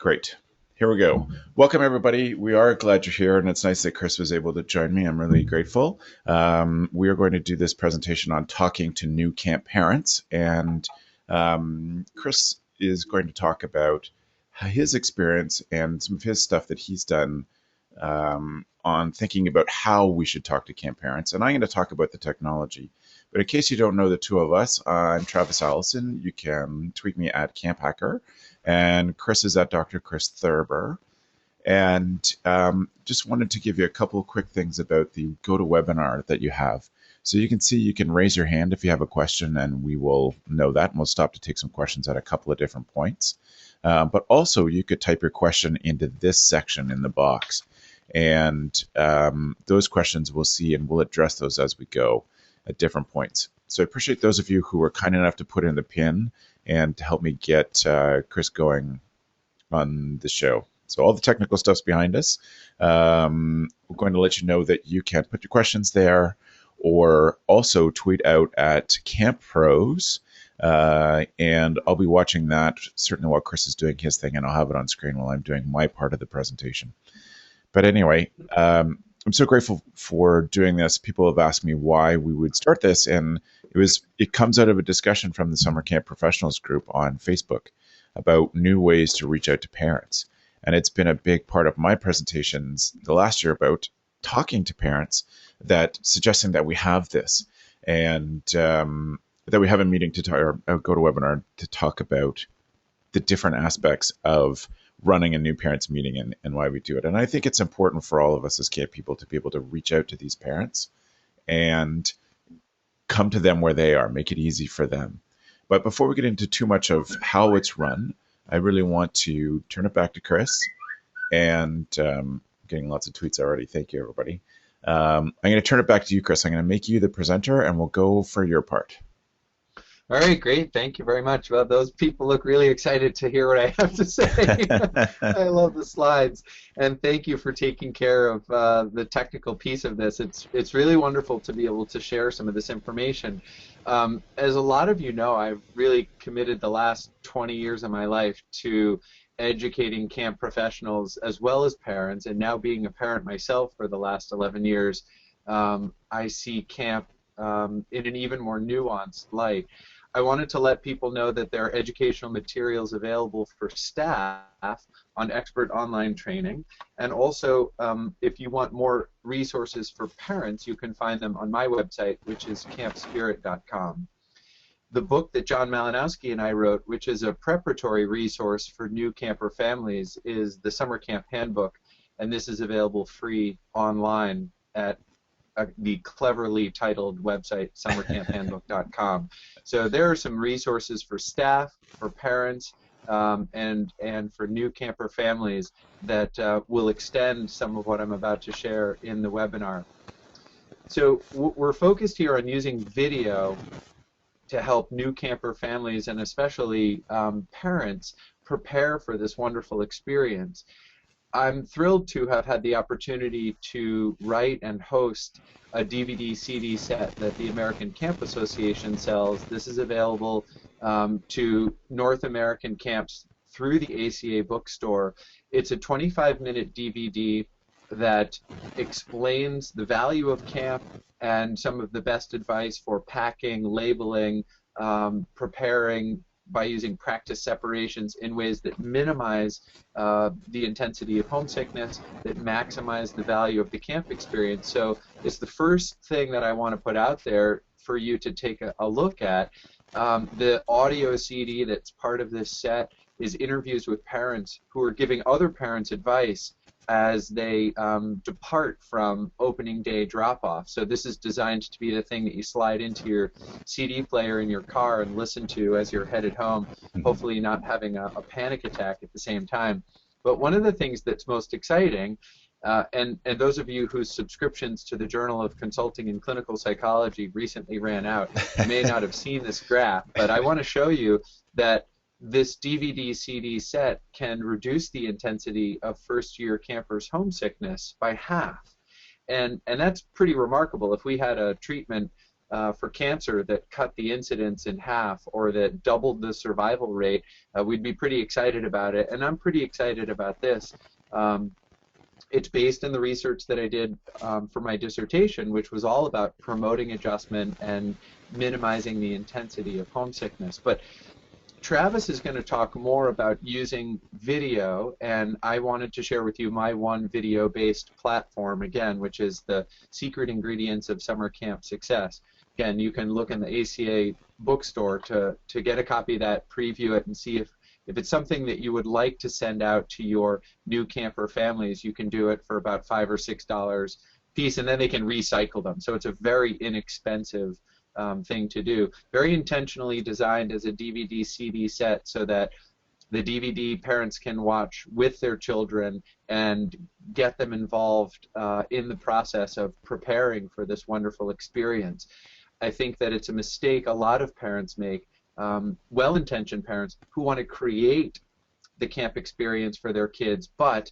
Great. Here we go. Welcome, everybody. We are glad you're here, and it's nice that Chris was able to join me. I'm really grateful. We are going to do this presentation on talking to new camp parents, and Chris is going to talk about his experience and some of his stuff that he's done on thinking about how we should talk to camp parents. And I'm going to talk about the technology. But in case you don't know the two of us, I'm Travis Allison. You can tweet me at Camp Hacker, and Chris is at Dr. Chris Thurber. And just wanted to give you a couple of quick things about the GoToWebinar that you have. So you can see you can raise your hand if you have a question, and we will know that, and we'll stop to take some questions at a couple of different points. But also, you could type your question into this section in the box, and those questions we'll see, and we'll address those as we go at different points. So I appreciate those of you who were kind enough to put in the pin and to help me get Chris going on the show. So all the technical stuff's behind us. We're going to let you know that you can put your questions there, or also tweet out at Camp Pros, and I'll be watching that certainly while Chris is doing his thing, and I'll have it on screen while I'm doing my part of the presentation. But anyway, I'm so grateful for doing this. People have asked me why we would start this, and it comes out of a discussion from the Summer Camp Professionals group on Facebook about new ways to reach out to parents. And it's been a big part of my presentations the last year about talking to parents, that suggesting that we have this, and that we have a meeting to talk, or go to webinar to talk about the different aspects of running a new parents meeting and why we do it. And I think it's important for all of us as camp people to be able to reach out to these parents and come to them where they are, make it easy for them. But before we get into too much of how it's run, I really want to turn it back to Chris, and getting lots of tweets already. Thank you, everybody. I'm going to turn it back to you, Chris. I'm going to make you the presenter, and we'll go for your part. All right, great. Thank you very much. Well, those people look really excited to hear what I have to say. I love the slides, and thank you for taking care of the technical piece of this. It's really wonderful to be able to share some of this information. As a lot of you know, I've really committed the last 20 years of my life to educating camp professionals as well as parents, and now being a parent myself for the last 11 years, I see camp in an even more nuanced light. I wanted to let people know that there are educational materials available for staff on expert online training, and also if you want more resources for parents, you can find them on my website, which is campspirit.com. The book that John Malinowski and I wrote, which is a preparatory resource for new camper families, is the Summer Camp Handbook, and this is available free online at the cleverly titled website, summercamphandbook.com. So there are some resources for staff, for parents, and for new camper families that will extend some of what I'm about to share in the webinar. So we're focused here on using video to help new camper families, and especially parents, prepare for this wonderful experience. I'm thrilled to have had the opportunity to write and host a DVD-CD set that the American Camp Association sells. This is available to North American camps through the ACA bookstore. It's a 25-minute DVD that explains the value of camp and some of the best advice for packing, labeling, preparing, by using practice separations in ways that minimize the intensity of homesickness, that maximize the value of the camp experience. So it's the first thing that I want to put out there for you to take a look at. The audio CD that's part of this set is interviews with parents who are giving other parents advice as they depart from opening day drop-off. So this is designed to be the thing that you slide into your CD player in your car and listen to as you're headed home, hopefully not having a panic attack at the same time. But one of the things that's most exciting, and those of you whose subscriptions to the Journal of Consulting and Clinical Psychology recently ran out may not have seen this graph, but I want to show you that this DVD-CD set can reduce the intensity of first-year campers' homesickness by half. And that's pretty remarkable. If we had a treatment for cancer that cut the incidence in half or that doubled the survival rate, we'd be pretty excited about it. And I'm pretty excited about this. It's based in the research that I did for my dissertation, which was all about promoting adjustment and minimizing the intensity of homesickness. But Travis is going to talk more about using video, and I wanted to share with you my one video-based platform, again, which is the Secret Ingredients of Summer Camp Success. Again, you can look in the ACA bookstore to get a copy of that, preview it, and see if it's something that you would like to send out to your new camper families. You can do it for about $5 or $6 a piece, and then they can recycle them. So it's a very inexpensive thing to do. Very intentionally designed as a DVD-CD set so that the DVD parents can watch with their children and get them involved in the process of preparing for this wonderful experience. I think that it's a mistake a lot of parents make, well-intentioned parents who want to create the camp experience for their kids but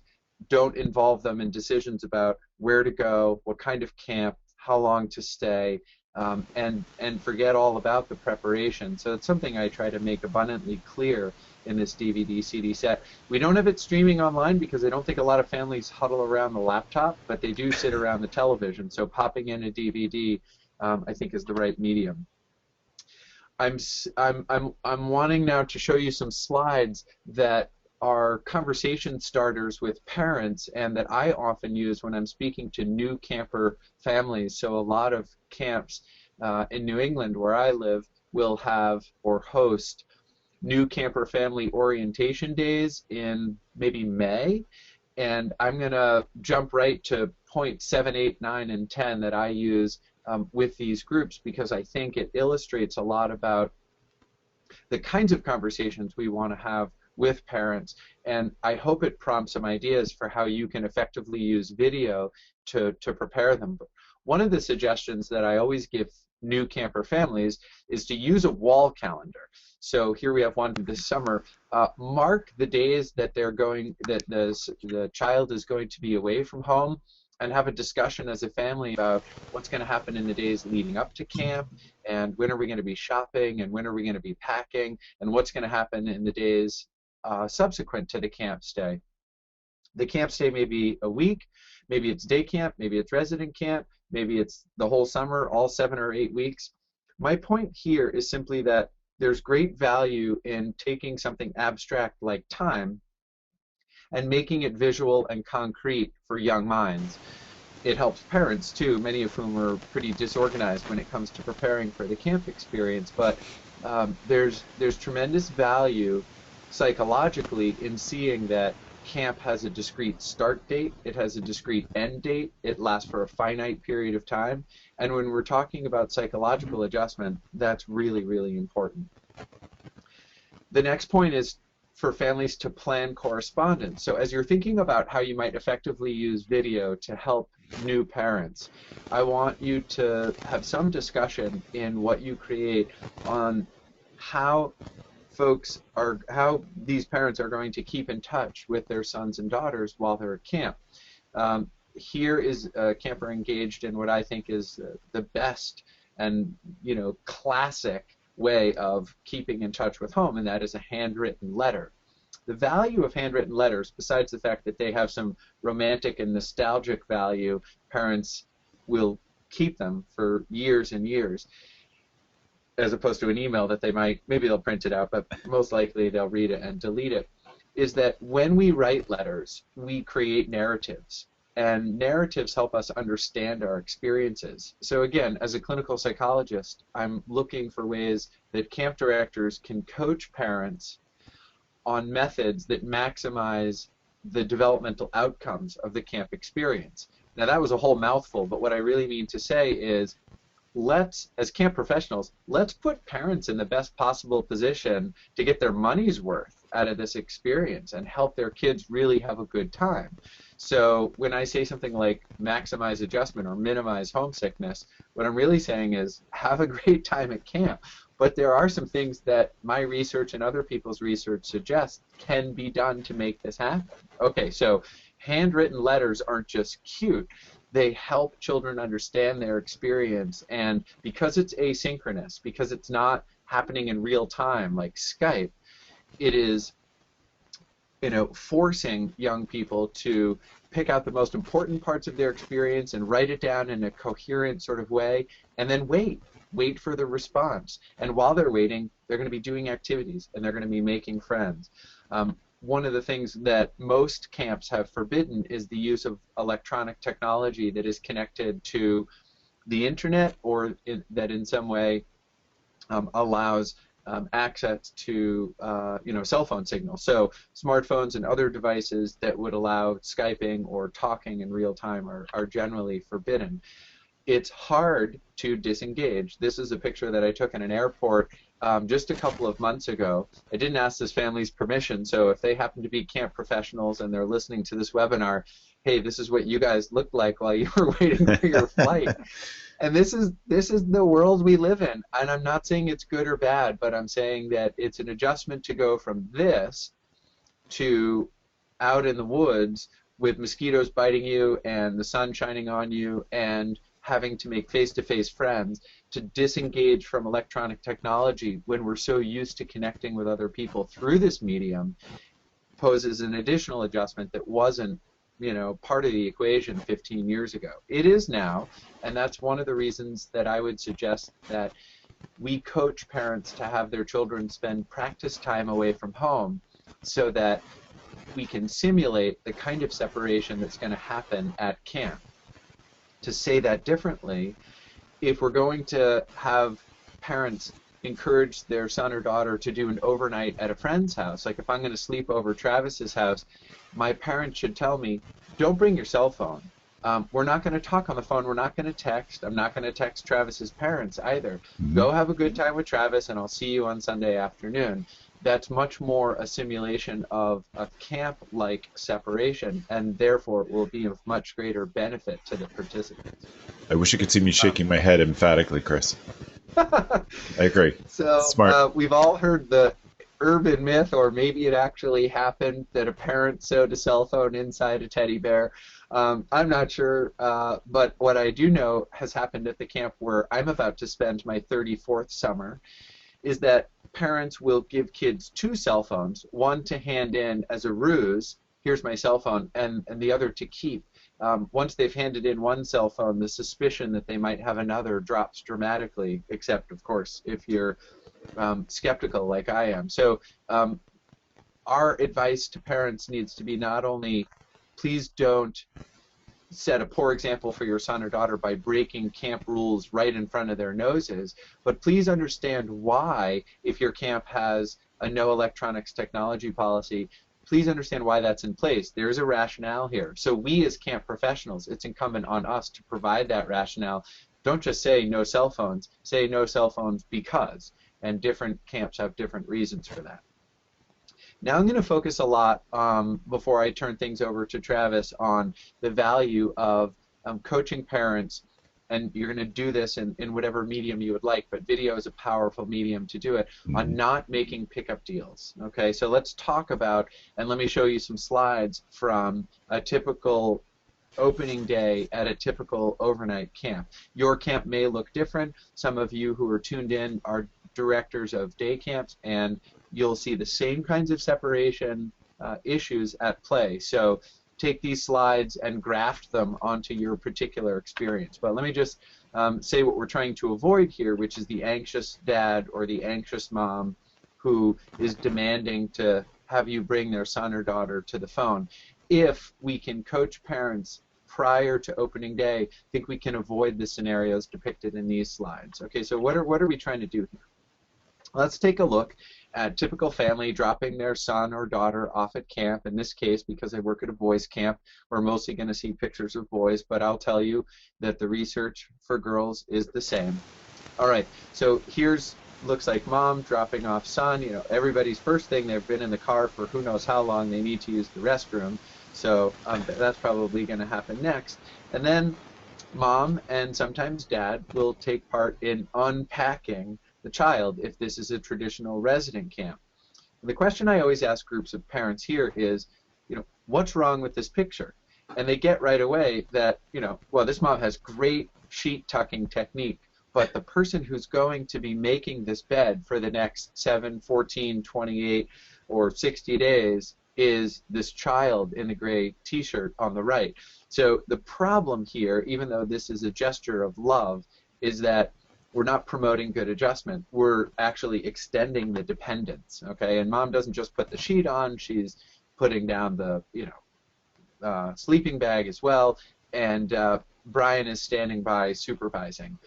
don't involve them in decisions about where to go, what kind of camp, how long to stay, and forget all about the preparation. So it's something I try to make abundantly clear in this DVD-CD set. We don't have it streaming online because I don't think a lot of families huddle around the laptop, but they do sit around the television. So popping in a DVD, I think, is the right medium. I'm wanting now to show you some slides that are conversation starters with parents and that I often use when I'm speaking to new camper families. So a lot of camps in New England where I live will have or host new camper family orientation days in maybe May, and I'm going to jump right to point 7, 8, 9, and 10 that I use with these groups because I think it illustrates a lot about the kinds of conversations we want to have with parents, and I hope it prompts some ideas for how you can effectively use video to prepare them. But one of the suggestions that I always give new camper families is to use a wall calendar. So here we have one this summer. Mark the days that the child is going to be away from home, and have a discussion as a family about what's going to happen in the days leading up to camp, and when are we going to be shopping, and when are we going to be packing, and what's going to happen in the days subsequent to the camp stay. The camp stay may be a week, maybe it's day camp, maybe it's resident camp, maybe it's the whole summer, all 7 or 8 weeks. My point here is simply that there's great value in taking something abstract like time and making it visual and concrete for young minds. It helps parents too, many of whom are pretty disorganized when it comes to preparing for the camp experience, but there's tremendous value psychologically in seeing that camp has a discrete start date, it has a discrete end date, it lasts for a finite period of time, and when we're talking about psychological adjustment, that's really, really important. The next point is for families to plan correspondence. So as you're thinking about how you might effectively use video to help new parents, I want you to have some discussion in what you create on how these parents are going to keep in touch with their sons and daughters while they're at camp. Here is a camper engaged in what I think is the best and classic way of keeping in touch with home, and that is a handwritten letter. The value of handwritten letters, besides the fact that they have some romantic and nostalgic value, parents will keep them for years and years, as opposed to an email that maybe they'll print it out, but most likely they'll read it and delete it, is that when we write letters, we create narratives. And narratives help us understand our experiences. So again, as a clinical psychologist, I'm looking for ways that camp directors can coach parents on methods that maximize the developmental outcomes of the camp experience. Now that was a whole mouthful, but what I really mean to say is as camp professionals, let's put parents in the best possible position to get their money's worth out of this experience and help their kids really have a good time. So when I say something like maximize adjustment or minimize homesickness, what I'm really saying is have a great time at camp. But there are some things that my research and other people's research suggests can be done to make this happen. Okay, so handwritten letters aren't just cute. They help children understand their experience, and because it's asynchronous, because it's not happening in real time like Skype, it is, forcing young people to pick out the most important parts of their experience and write it down in a coherent sort of way, and then wait for the response. And while they're waiting, they're going to be doing activities, and they're going to be making friends. One of the things that most camps have forbidden is the use of electronic technology that is connected to the internet, or that in some way allows access to cell phone signals. So smartphones and other devices that would allow Skyping or talking in real time are generally forbidden. It's hard to disengage. This is a picture that I took in an airport just a couple of months ago. I didn't ask this family's permission, so if they happen to be camp professionals and they're listening to this webinar, hey, this is what you guys looked like while you were waiting for your flight. And this is the world we live in. And I'm not saying it's good or bad, but I'm saying that it's an adjustment to go from this to out in the woods with mosquitoes biting you and the sun shining on you and having to make face-to-face friends, to disengage from electronic technology when we're so used to connecting with other people through this medium, poses an additional adjustment that wasn't part of the equation 15 years ago. It is now, and that's one of the reasons that I would suggest that we coach parents to have their children spend practice time away from home so that we can simulate the kind of separation that's going to happen at camp. To say that differently, if we're going to have parents encourage their son or daughter to do an overnight at a friend's house, like if I'm going to sleep over Travis's house, my parents should tell me, don't bring your cell phone. We're not going to talk on the phone. We're not going to text. I'm not going to text Travis's parents either. Go have a good time with Travis, and I'll see you on Sunday afternoon. That's much more a simulation of a camp-like separation, and therefore will be of much greater benefit to the participants. I wish you could see me shaking my head emphatically, Chris. I agree. So Smart. We've all heard the urban myth, or maybe it actually happened, that a parent sewed a cell phone inside a teddy bear. I'm not sure, but what I do know has happened at the camp where I'm about to spend my 34th summer is that parents will give kids 2 cell phones, one to hand in as a ruse, here's my cell phone, and the other to keep. Once they've handed in one cell phone, the suspicion that they might have another drops dramatically, except, of course, if you're skeptical like I am. So our advice to parents needs to be not only, please don't set a poor example for your son or daughter by breaking camp rules right in front of their noses, but please understand why, if your camp has a no electronics technology policy, please understand why that's in place. There's a rationale here. So we as camp professionals, it's incumbent on us to provide that rationale. Don't just say no cell phones, say no cell phones because, and different camps have different reasons for that. Now I'm going to focus a lot, before I turn things over to Travis, on the value of coaching parents, and you're going to do this in whatever medium you would like, but video is a powerful medium to do it, on not making pickup deals. Okay, so let's talk about, and let me show you some slides from a typical opening day at a typical overnight camp. Your camp may look different. Some of you who are tuned in are directors of day camps, and you'll see the same kinds of separation issues at play. So take these slides and graft them onto your particular experience. But let me just say what we're trying to avoid here, which is the anxious dad or the anxious mom who is demanding to have you bring their son or daughter to the phone. If we can coach parents prior to opening day, I think we can avoid the scenarios depicted in these slides. Okay, so what are we trying to do here? Let's take a look at typical family dropping their son or daughter off at camp. In this case, because I work at a boys' camp, we're mostly going to see pictures of boys, but I'll tell you that the research for girls is the same. All right, so here's, looks like mom dropping off son. You know, everybody's first thing, they've been in the car for who knows how long, they need to use the restroom. So that's probably going to happen next. And then mom and sometimes dad will take part in unpacking the child if this is a traditional resident camp. The question I always ask groups of parents here is, you know, what's wrong with this picture? And they get right away that, well, this mom has great sheet tucking technique, but the person who's going to be making this bed for the next 7, 14, 28, or 60 days is this child in the gray t-shirt on the right. So the problem here, even though this is a gesture of love, is that we're not promoting good adjustment. We're actually extending the dependence, okay? And mom doesn't just put the sheet on, she's putting down the, sleeping bag as well, and Brian is standing by supervising,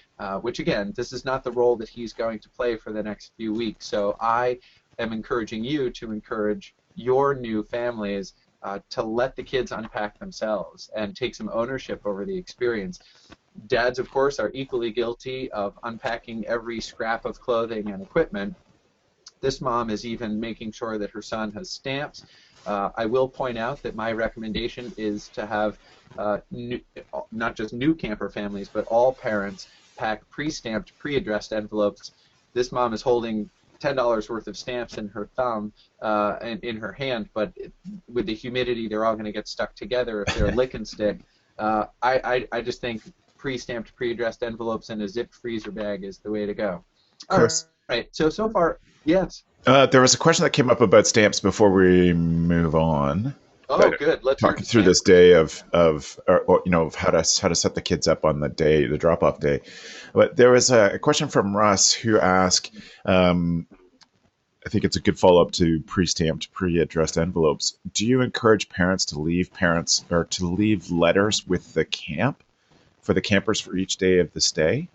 which again, this is not the role that he's going to play for the next few weeks. So I am encouraging you to encourage your new families to let the kids unpack themselves and take some ownership over the experience. Dads, of course, are equally guilty of unpacking every scrap of clothing and equipment. This mom is even making sure that her son has stamps. I will point out that my recommendation is to have not just new camper families, but all parents pack pre-stamped, pre-addressed envelopes. This mom is holding $10 worth of stamps in her thumb and in her hand, but with the humidity, they're all going to get stuck together if they're lick and stick. I just think pre-stamped, pre-addressed envelopes in a zipped freezer bag is the way to go. Chris, All right. So far, yes. there was a question that came up about stamps before we move on. Oh, good. Let's hear Talking through this day of how to set the kids up on the day, the drop off day. But there was a question from Russ who asked, I think it's a good follow up to pre-stamped, pre-addressed envelopes. Do you encourage parents to leave letters with the camp for the campers for each day of the stay?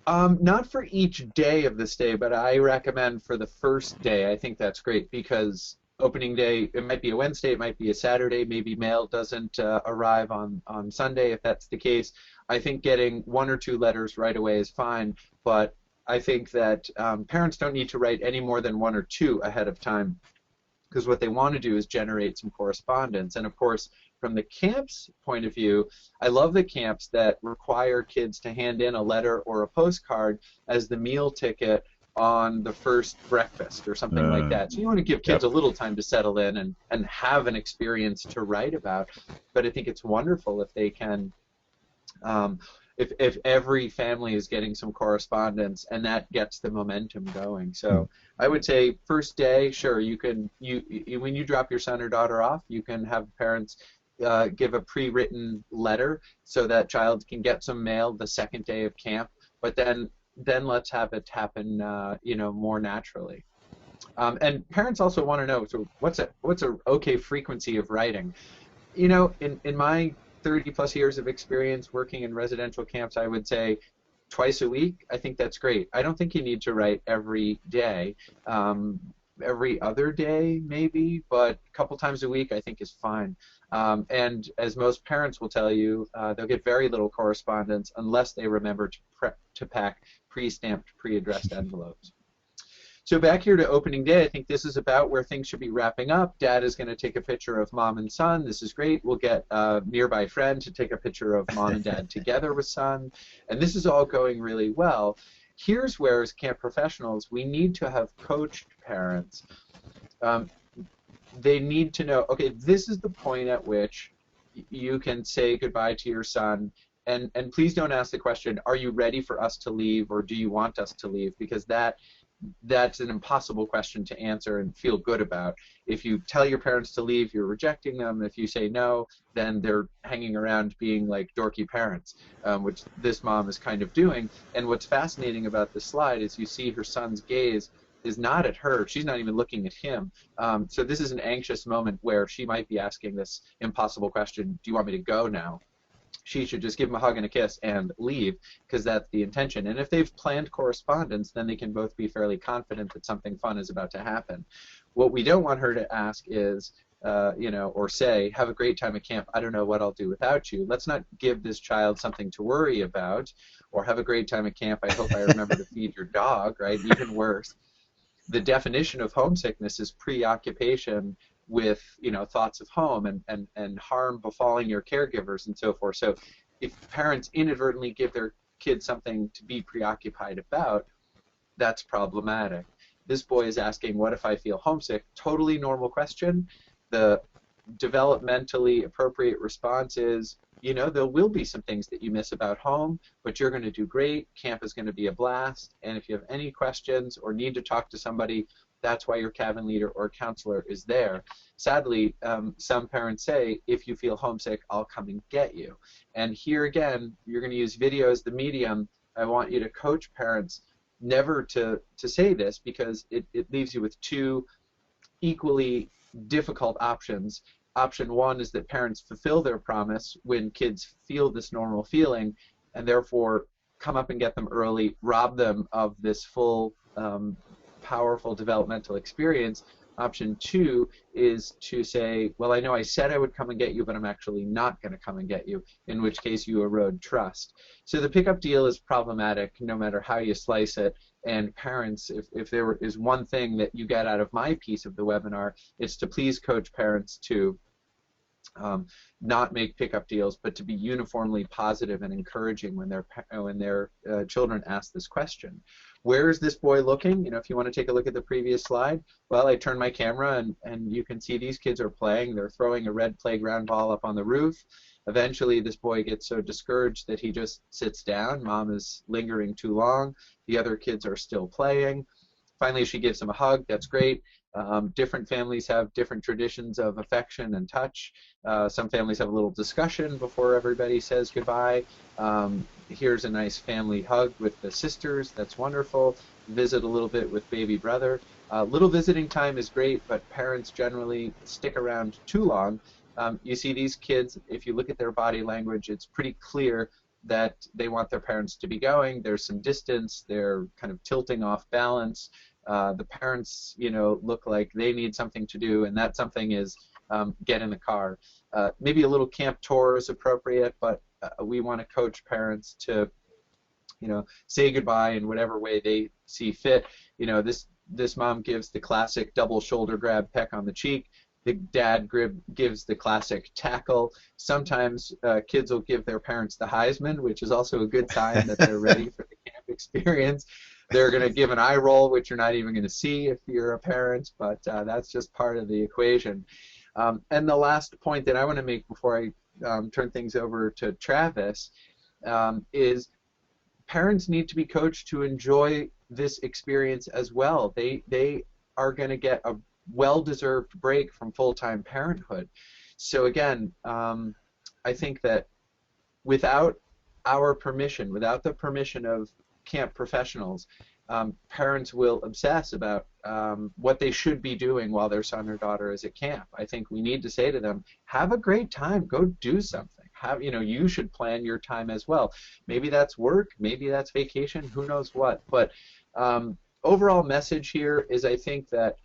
Not for each day of the stay, but I recommend for the first day. I think that's great because opening day, it might be a Wednesday, it might be a Saturday, maybe mail doesn't arrive on Sunday. If that's the case, I think getting 1 or 2 letters right away is fine, but I think that parents don't need to write any more than 1 or 2 ahead of time, because what they want to do is generate some correspondence. And of course, from the camp's point of view, I love the camps that require kids to hand in a letter or a postcard as the meal ticket on the first breakfast or something like that. So you want to give kids a little time to settle in and have an experience to write about. But I think it's wonderful if they can, if every family is getting some correspondence, and that gets the momentum going. So I would say first day, sure, you can when you drop your son or daughter off, you can have parents give a pre-written letter so that child can get some mail the second day of camp. But then let's have it happen, more naturally. And parents also want to know, so what's a okay frequency of writing? In my 30-plus years of experience working in residential camps, I would say twice a week. I think that's great. I don't think you need to write every day. Every other day, maybe, but a couple times a week I think is fine. And as most parents will tell you, they'll get very little correspondence unless they remember to pack pre-stamped, pre-addressed envelopes. So back here to opening day, I think this is about where things should be wrapping up. Dad is going to take a picture of mom and son. This is great. We'll get a nearby friend to take a picture of mom and dad together with son. And this is all going really well. Here's where, as camp professionals, we need to have coached parents. They need to know, okay, this is the point at which you can say goodbye to your son. And please don't ask the question, are you ready for us to leave, or do you want us to leave? Because that's an impossible question to answer and feel good about. If you tell your parents to leave, you're rejecting them. If you say no, then they're hanging around being like dorky parents, which this mom is kind of doing. And what's fascinating about this slide is you see her son's gaze is not at her. She's not even looking at him. So this is an anxious moment where she might be asking this impossible question, do you want me to go now? She should just give him a hug and a kiss and leave, because that's the intention. And if they've planned correspondence, then they can both be fairly confident that something fun is about to happen. What we don't want her to ask is, or say, have a great time at camp, I don't know what I'll do without you. Let's not give this child something to worry about, or have a great time at camp, I hope I remember to feed your dog, right? Even worse. The definition of homesickness is preoccupation with thoughts of home and harm befalling your caregivers and so forth. So if parents inadvertently give their kids something to be preoccupied about, that's problematic. This boy is asking, what if I feel homesick? Totally normal question. The developmentally appropriate response is, you know, there will be some things that you miss about home, but you're going to do great. Camp is going to be a blast. And if you have any questions or need to talk to somebody, that's why your cabin leader or counselor is there. Sadly, some parents say, if you feel homesick, I'll come and get you. And here again, you're going to use video as the medium. I want you to coach parents never to say this, because it leaves you with two equally difficult options. Option one is that parents fulfill their promise when kids feel this normal feeling, and therefore come up and get them early, rob them of this full, powerful developmental experience. Option two is to say, well, I know I said I would come and get you, but I'm actually not going to come and get you, in which case you erode trust. So the pickup deal is problematic no matter how you slice it. And parents, if there is one thing that you get out of my piece of the webinar, it's to please coach parents to not make pickup deals, but to be uniformly positive and encouraging when their children ask this question. Where is this boy looking? You know, if you want to take a look at the previous slide, well, I turn my camera and you can see these kids are playing. They're throwing a red playground ball up on the roof. Eventually, this boy gets so discouraged that he just sits down. Mom is lingering too long. The other kids are still playing. Finally, she gives him a hug. That's great. Different families have different traditions of affection and touch. Some families have a little discussion before everybody says goodbye. Here's a nice family hug with the sisters. That's wonderful. Visit a little bit with baby brother. Little visiting time is great, but parents generally stick around too long. You see these kids, if you look at their body language, it's pretty clear that they want their parents to be going. There's some distance. They're kind of tilting off balance. The parents, you know, look like they need something to do, and that something is get in the car. Maybe a little camp tour is appropriate, but we want to coach parents to, you know, say goodbye in whatever way they see fit. You know, this mom gives the classic double shoulder grab, peck on the cheek. The dad gives the classic tackle. Sometimes kids will give their parents the Heisman, which is also a good sign that they're ready for the camp experience. They're going to give an eye roll, which you're not even going to see if you're a parent, but that's just part of the equation. And the last point that I want to make before I turn things over to Travis is parents need to be coached to enjoy this experience as well. They are going to get a well-deserved break from full-time parenthood. So again, I think that without our permission, without the permission of camp professionals, parents will obsess about what they should be doing while their son or daughter is at camp. I think we need to say to them, have a great time, go do something. You know, you should plan your time as well. Maybe that's work, maybe that's vacation, who knows what. But overall message here is, I think that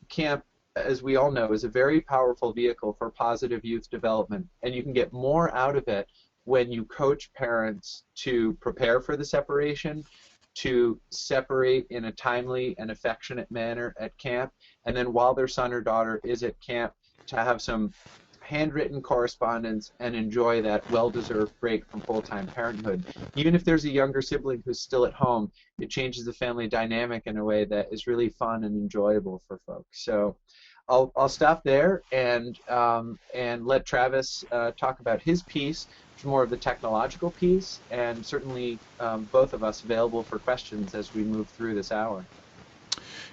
camp, as we all know, is a very powerful vehicle for positive youth development, and you can get more out of it when you coach parents to prepare for the separation, to separate in a timely and affectionate manner at camp, and then while their son or daughter is at camp, to have some handwritten correspondence and enjoy that well-deserved break from full-time parenthood. Even if there's a younger sibling who's still at home, it changes the family dynamic in a way that is really fun and enjoyable for folks. So I'll stop there and let Travis talk about his piece, which is more of the technological piece, and certainly both of us available for questions as we move through this hour.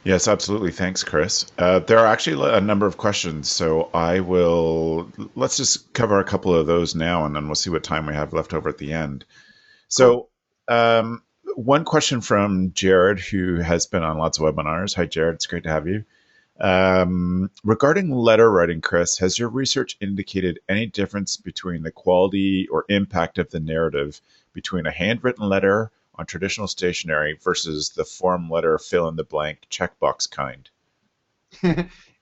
Yes, absolutely. Thanks, Chris. There are actually a number of questions, so let's just cover a couple of those now, and then we'll see what time we have left over at the end. So one question from Jared, who has been on lots of webinars. Hi, Jared. It's great to have you. Regarding letter writing, Chris, has your research indicated any difference between the quality or impact of the narrative between a handwritten letter on traditional stationery versus the form letter fill-in-the-blank checkbox kind?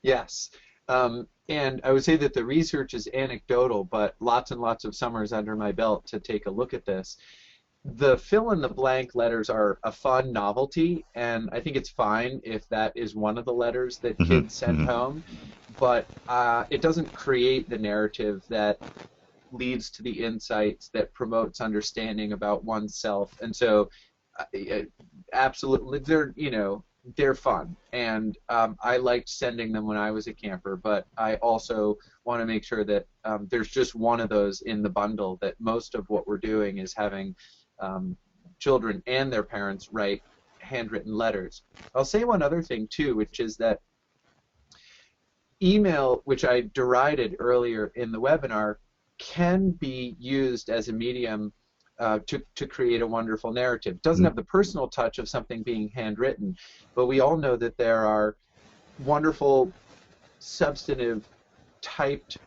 Yes. And I would say that the research is anecdotal, but lots and lots of summers under my belt to take a look at this. The fill-in-the-blank letters are a fun novelty, and I think it's fine if that is one of the letters that kids send home, but it doesn't create the narrative that leads to the insights that promotes understanding about oneself. And so absolutely, they're fun, and I liked sending them when I was a camper, but I also want to make sure that there's just one of those in the bundle, that most of what we're doing is having children and their parents write handwritten letters. I'll say one other thing too, which is that email, which I derided earlier in the webinar, can be used as a medium to create a wonderful narrative. It doesn't have the personal touch of something being handwritten, but we all know that there are wonderful, substantive, typed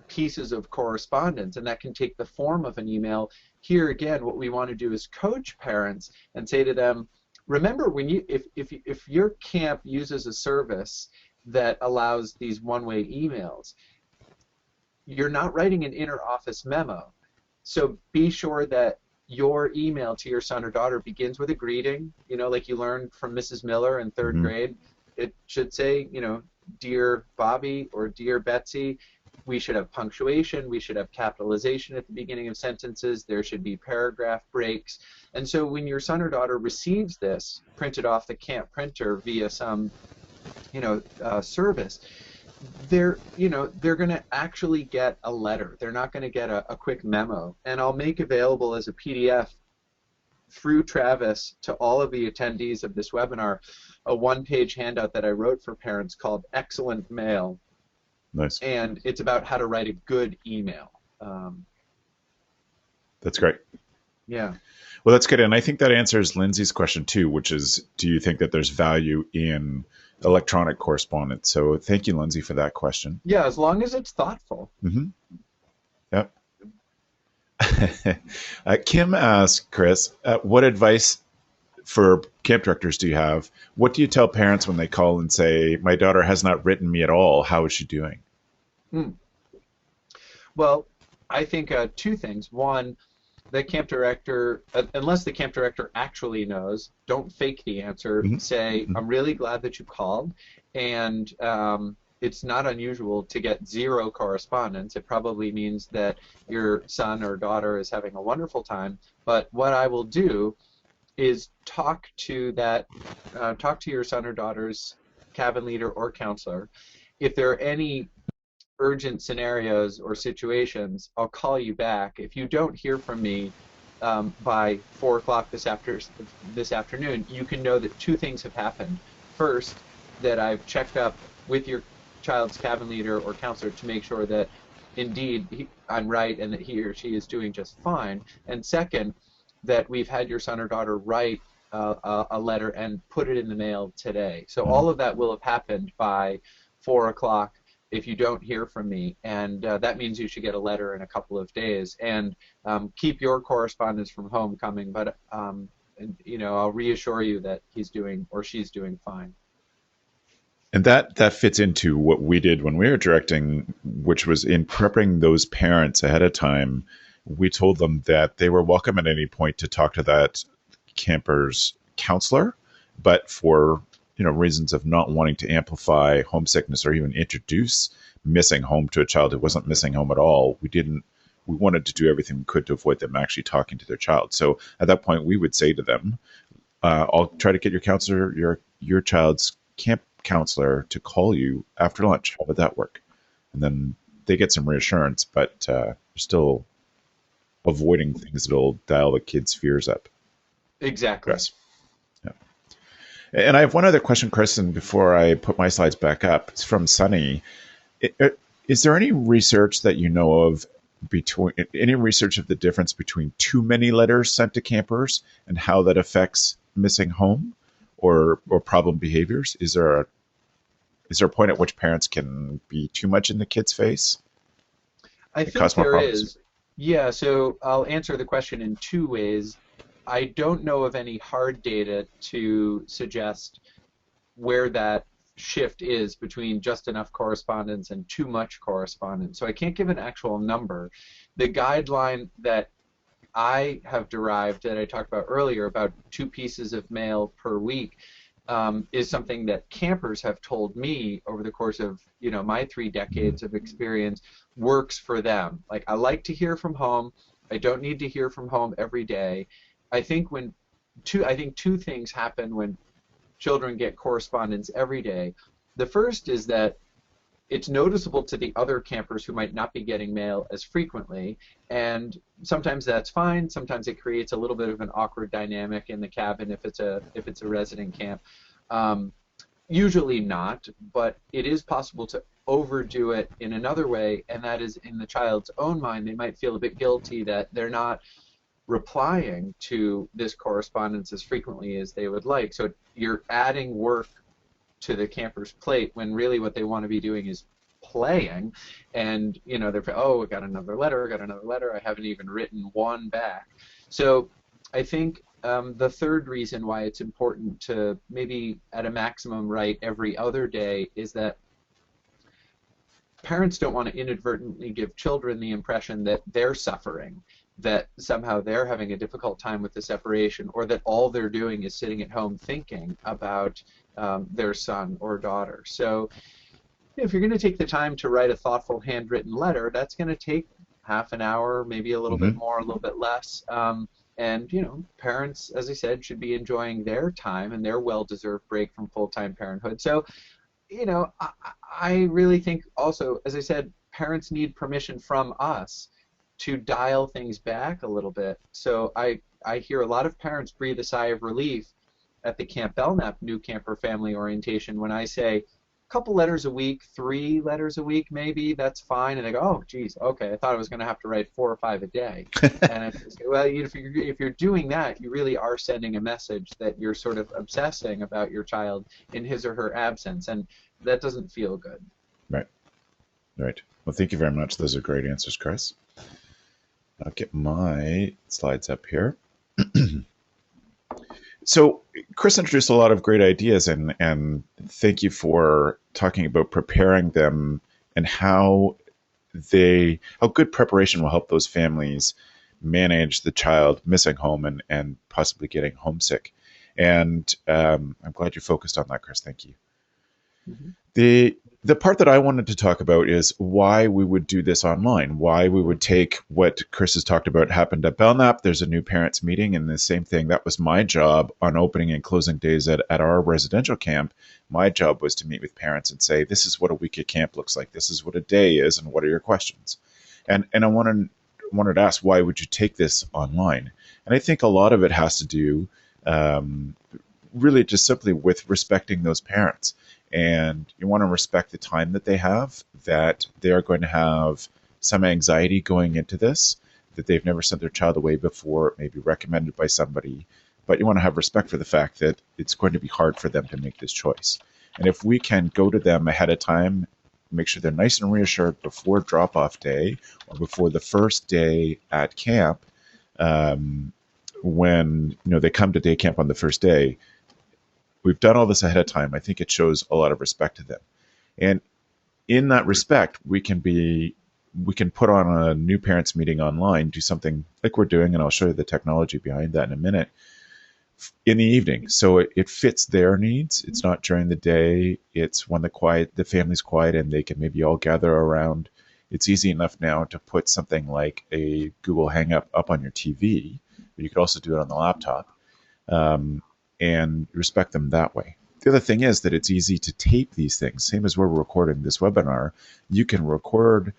pieces of correspondence, and that can take the form of an email. Here again, what we want to do is coach parents and say to them, remember, when you if your camp uses a service that allows these one-way emails, you're not writing an inter-office memo. So be sure that your email to your son or daughter begins with a greeting, like you learned from Mrs. Miller in third grade. It should say, Dear Bobby or Dear Betsy. We should have punctuation. We should have capitalization at the beginning of sentences. There should be paragraph breaks. And so when your son or daughter receives this printed off the camp printer via some service, they're going to actually get a letter. They're not going to get a quick memo. And I'll make available as a PDF through Travis to all of the attendees of this webinar a one-page handout that I wrote for parents called Excellent Mail. Nice. And it's about how to write a good email. That's great. Yeah. Well, that's good. And I think that answers Lindsay's question too, which is, do you think that there's value in electronic correspondence? So thank you, Lindsay, for that question. Yeah, as long as it's thoughtful. Yep. Kim asked, Chris, what advice for camp directors do you have? What do you tell parents when they call and say, my daughter has not written me at all? How is she doing? Well, I think two things. One, the camp director, unless the camp director actually knows, don't fake the answer. Say, I'm really glad that you called, and it's not unusual to get zero correspondence. It probably means that your son or daughter is having a wonderful time. But what I will do is talk to your son or daughter's cabin leader or counselor. If there are any urgent scenarios or situations, I'll call you back. If you don't hear from me by 4 o'clock this afternoon, you can know that two things have happened. First, that I've checked up with your child's cabin leader or counselor to make sure that indeed I'm right and that he or she is doing just fine. And second, that we've had your son or daughter write a letter and put it in the mail today. So all of that will have happened by 4 o'clock if you don't hear from me, and that means you should get a letter in a couple of days. And keep your correspondence from home coming, but I'll reassure you that he's doing or she's doing fine. And that fits into what we did when we were directing, which was in prepping those parents ahead of time. We told them that they were welcome at any point to talk to that camper's counselor, but for reasons of not wanting to amplify homesickness or even introduce missing home to a child who wasn't missing home at all, we wanted to do everything we could to avoid them actually talking to their child. So at that point, we would say to them, I'll try to get your counselor, your child's camp counselor, to call you after lunch. How would that work? And then they get some reassurance, but they're still avoiding things that'll dial the kids' fears up. Exactly. Yes. Yeah. And I have one other question, Chris, and before I put my slides back up. It's from Sunny. Is there any research that you know of any research of the difference between too many letters sent to campers and how that affects missing home or problem behaviors? Is there a point at which parents can be too much in the kid's face? I think there is. Yeah, so I'll answer the question in two ways. I don't know of any hard data to suggest where that shift is between just enough correspondence and too much correspondence. So I can't give an actual number. The guideline that I have derived that I talked about earlier, about 2 pieces of mail per week, is something that campers have told me over the course of my 3 decades of experience works for them. Like, I like to hear from home. I don't need to hear from home every day. I think two things happen when children get correspondence every day. The first is that it's noticeable to the other campers who might not be getting mail as frequently, and sometimes that's fine. Sometimes it creates a little bit of an awkward dynamic in the cabin if it's a resident camp. Usually not, but it is possible to overdo it in another way, and that is in the child's own mind. They might feel a bit guilty that they're not replying to this correspondence as frequently as they would like. So you're adding work to the camper's plate when really what they want to be doing is playing, and they're, oh, I got another letter, I haven't even written one back. So I think the third reason why it's important to maybe at a maximum write every other day is that parents don't want to inadvertently give children the impression that they're suffering, that somehow they're having a difficult time with the separation, or that all they're doing is sitting at home thinking about their son or daughter. So if you're going to take the time to write a thoughtful handwritten letter, that's going to take half an hour, maybe a little bit more, a little bit less. And parents, as I said, should be enjoying their time and their well-deserved break from full-time parenthood. So, I really think also, as I said, parents need permission from us to dial things back a little bit. So I hear a lot of parents breathe a sigh of relief at the Camp Belknap New Camper Family Orientation when I say, couple letters a week, 3 letters a week maybe, that's fine. And they go, oh, geez, okay, I thought I was going to have to write 4 or 5 a day. And I say, well, if you're doing that, you really are sending a message that you're sort of obsessing about your child in his or her absence, and that doesn't feel good. Right. Well, thank you very much. Those are great answers, Chris. I'll get my slides up here. So Chris introduced a lot of great ideas, and thank you for talking about preparing them and how good preparation will help those families manage the child missing home and possibly getting homesick. And I'm glad you focused on that, Chris. Thank you. The part that I wanted to talk about is why we would do this online, why we would take what Chris has talked about happened at Belknap. There's a new parents meeting, and the same thing. That was my job on opening and closing days at our residential camp. My job was to meet with parents and say, this is what a week at camp looks like. This is what a day is, and what are your questions? And I wanted to ask, why would you take this online? And I think a lot of it has to do really just simply with respecting those parents. And you want to respect the time that they have, that they are going to have some anxiety going into this, that they've never sent their child away before, maybe recommended by somebody. But you want to have respect for the fact that it's going to be hard for them to make this choice. And if we can go to them ahead of time, make sure they're nice and reassured before drop-off day or before the first day at camp, when they come to day camp on the first day, we've done all this ahead of time. I think it shows a lot of respect to them. And in that respect, we can put on a new parents meeting online, do something like we're doing, and I'll show you the technology behind that in a minute, in the evening. So it fits their needs. It's not during the day. It's when the family's quiet and they can maybe all gather around. It's easy enough now to put something like a Google Hangout up on your TV, but you could also do it on the laptop. And respect them that way. The other thing is that it's easy to tape these things. Same as we're recording this webinar, you can record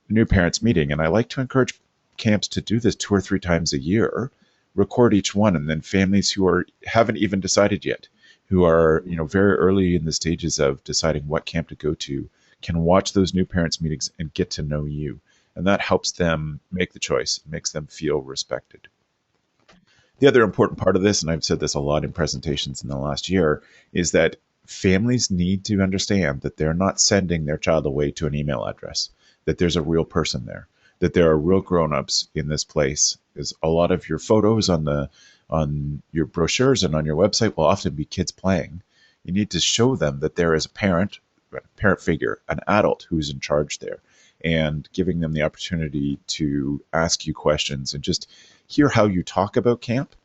new parents meeting. And I like to encourage camps to do this 2 or 3 times a year, record each one, and then families who haven't even decided yet, who are very early in the stages of deciding what camp to go to, can watch those new parents meetings and get to know you. And that helps them make the choice, makes them feel respected. The other important part of this, and I've said this a lot in presentations in the last year, is that families need to understand that they're not sending their child away to an email address, that there's a real person there, that there are real grown-ups in this place. Because a lot of your photos on your brochures and on your website will often be kids playing. You need to show them that there is a parent figure, an adult who's in charge there, and giving them the opportunity to ask you questions and just hear how you talk about camp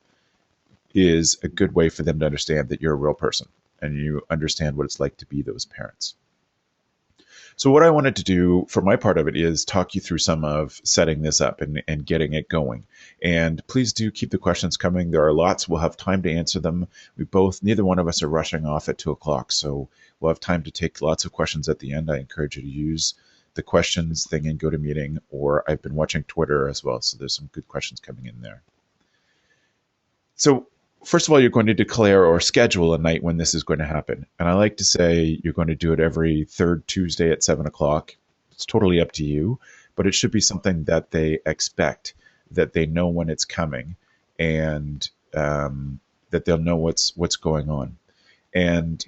is a good way for them to understand that you're a real person and you understand what it's like to be those parents. So what I wanted to do for my part of it is talk you through some of setting this up and getting it going. And please do keep the questions coming. There are lots. We'll have time to answer them. Neither one of us are rushing off at 2 o'clock. So we'll have time to take lots of questions at the end. I encourage you to use the questions thing in GoToMeeting, or I've been watching Twitter as well. So there's some good questions coming in there. So first of all, you're going to declare or schedule a night when this is going to happen. And I like to say you're going to do it every third Tuesday at 7 o'clock. It's totally up to you, but it should be something that they expect, that they know when it's coming, and that they'll know what's going on. And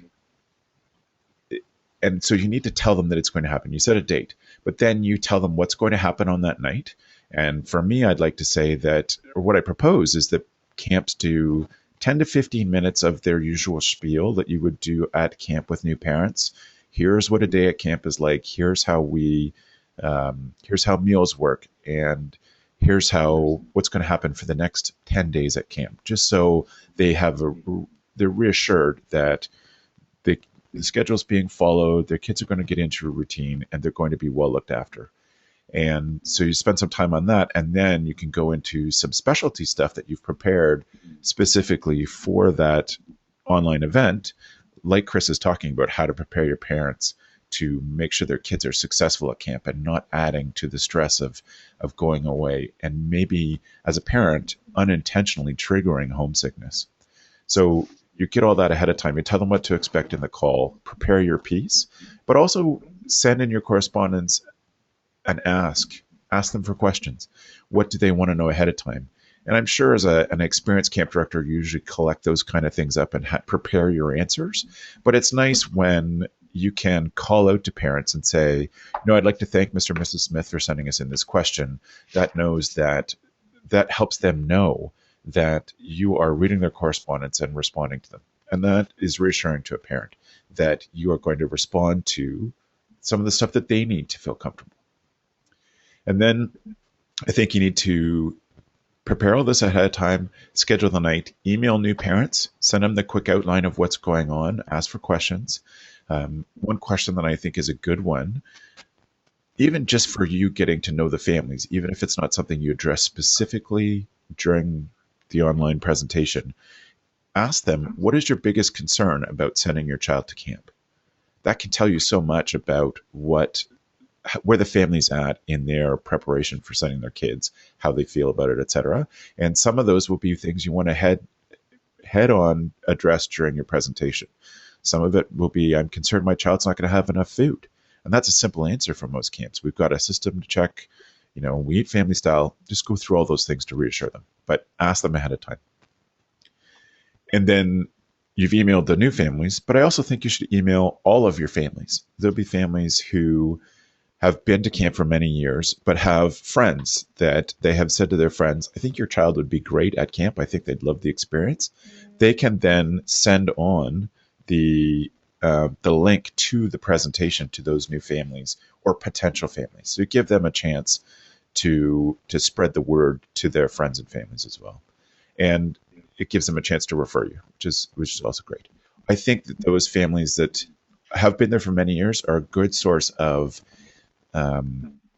so you need to tell them that it's going to happen. You set a date, but then you tell them what's going to happen on that night. And for me, I'd like to say that, or what I propose is that camps do 10 to 15 minutes of their usual spiel that you would do at camp with new parents. Here's what a day at camp is like. Here's how here's how meals work, and here's what's going to happen for the next 10 days at camp. Just so they're reassured that the schedule's being followed, their kids are going to get into a routine, and they're going to be well looked after. And so you spend some time on that, and then you can go into some specialty stuff that you've prepared specifically for that online event, like Chris is talking about, how to prepare your parents to make sure their kids are successful at camp and not adding to the stress of going away, and maybe as a parent unintentionally triggering homesickness. So you get all that ahead of time. You tell them what to expect in the call, prepare your piece, but also send in your correspondence and ask them for questions. What do they want to know ahead of time? And I'm sure as an experienced camp director, you usually collect those kind of things up and prepare your answers. But it's nice when you can call out to parents and say, I'd like to thank Mr. and Mrs. Smith for sending us in this question. That helps them know that you are reading their correspondence and responding to them. And that is reassuring to a parent that you are going to respond to some of the stuff that they need to feel comfortable. And then I think you need to prepare all this ahead of time, schedule the night, email new parents, send them the quick outline of what's going on, ask for questions. One question that I think is a good one, even just for you getting to know the families, even if it's not something you address specifically during the online presentation, ask them, what is your biggest concern about sending your child to camp? That can tell you so much about where the family's at in their preparation for sending their kids, how they feel about it, etc. And some of those will be things you want to head on address during your presentation. Some of it will be, I'm concerned my child's not going to have enough food. And that's a simple answer for most camps. We've got a system to check, we eat family style. Just go through all those things to reassure them, but ask them ahead of time. And then you've emailed the new families, but I also think you should email all of your families. There'll be families who have been to camp for many years, but have friends that they have said to their friends, I think your child would be great at camp. I think they'd love the experience. They can then send on the link to the presentation to those new families or potential families. So you give them a chance to spread the word to their friends and families as well. And it gives them a chance to refer you, which is also great. I think that those families that have been there for many years are a good source of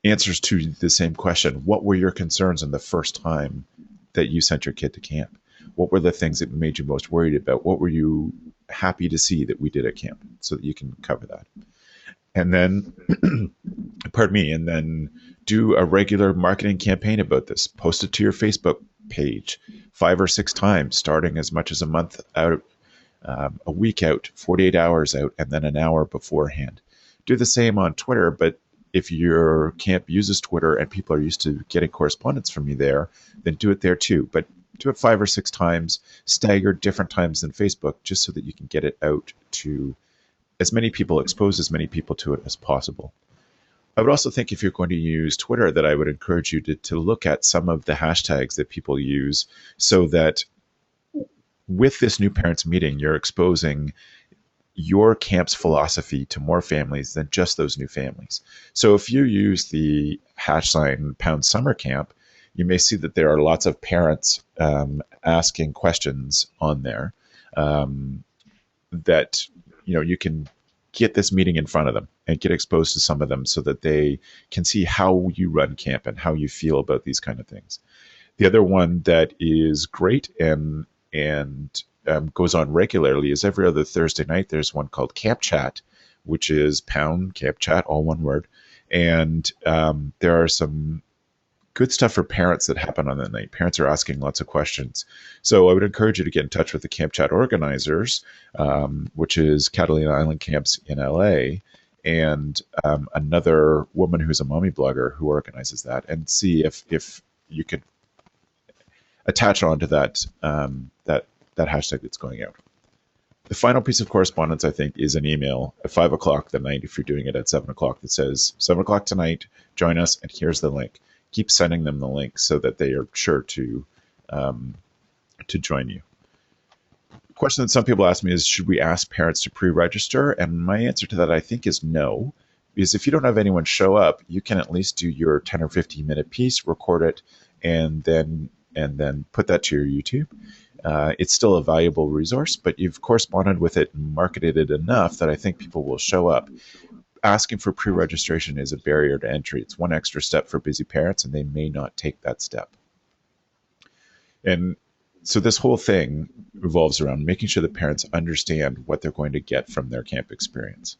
answers to the same question. What were your concerns in the first time that you sent your kid to camp? What were the things that made you most worried about? What were you happy to see that we did at camp, so that you can cover that? And then, and then do a regular marketing campaign about this. Post it to your Facebook page 5 or 6 times, starting as much as a month out, a week out, 48 hours out, and then an hour beforehand. Do the same on Twitter, but if your camp uses Twitter and people are used to getting correspondence from you there, then do it there too. But do it 5 or 6 times, staggered different times than Facebook, just so that you can get it out to as many people, expose as many people to it as possible. I would also think if you're going to use Twitter, that I would encourage you to look at some of the hashtags that people use, so that with this new parents meeting, you're exposing your camp's philosophy to more families than just those new families. So if you use the # Pound Summer Camp, you may see that there are lots of parents asking questions on there that you can get this meeting in front of them and get exposed to some of them so that they can see how you run camp and how you feel about these kind of things. The other one that is great and goes on regularly is every other Thursday night. There's one called Camp Chat, which is pound Camp Chat, all one word. And there are some good stuff for parents that happen on that night. Parents are asking lots of questions. So I would encourage you to get in touch with the Camp Chat organizers, which is Catalina Island Camps in LA, and another woman who's a mommy blogger who organizes that, and see if you could attach on to that hashtag that's going out. The final piece of correspondence, I think, is an email at 5 o'clock the night, if you're doing it at 7 o'clock, that says, 7 o'clock tonight, join us, and here's the link. Keep sending them the link so that they are sure to join you. The question that some people ask me is, should we ask parents to pre-register? And my answer to that, I think, is no. Because if you don't have anyone show up, you can at least do your 10 or 15 minute piece, record it, and then put that to your YouTube. It's still a valuable resource, but you've corresponded with it and marketed it enough that I think people will show up. Asking for pre-registration is a barrier to entry. It's one extra step for busy parents, and they may not take that step. And so this whole thing revolves around making sure that parents understand what they're going to get from their camp experience.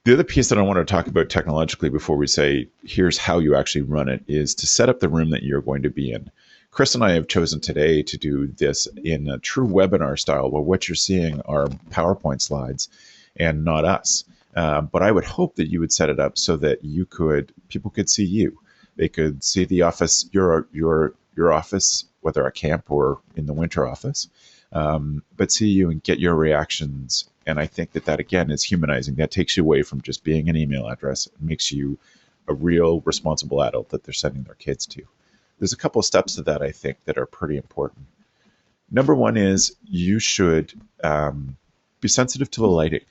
The other piece that I want to talk about technologically before we say, here's how you actually run it, is to set up the room that you're going to be in. Chris and I have chosen today to do this in a true webinar style, where what you're seeing are PowerPoint slides and not us. But I would hope that you would set it up so that people could see you. They could see the office, your office, whether at camp or in the winter office, but see you and get your reactions. And I think that again is humanizing. That takes you away from just being an email address. It makes you a real responsible adult that they're sending their kids to. There's a couple of steps to that, I think, that are pretty important. Number one is you should be sensitive to the lighting.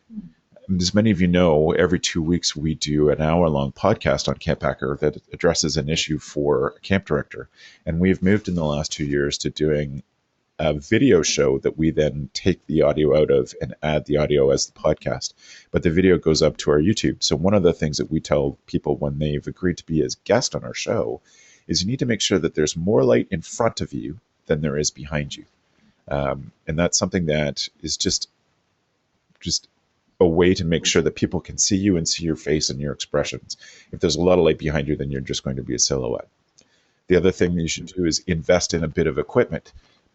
As many of you know, every 2 weeks we do an hour-long podcast on Camp Hacker that addresses an issue for a camp director. And we've moved in the last 2 years to doing a video show that we then take the audio out of and add the audio as the podcast. But the video goes up to our YouTube. So one of the things that we tell people when they've agreed to be as guest on our show is you need to make sure that there's more light in front of you than there is behind you. And that's something that is just a way to make sure that people can see you and see your face and your expressions. If there's a lot of light behind you, then you're just going to be a silhouette. The other thing that you should do is invest in a bit of equipment.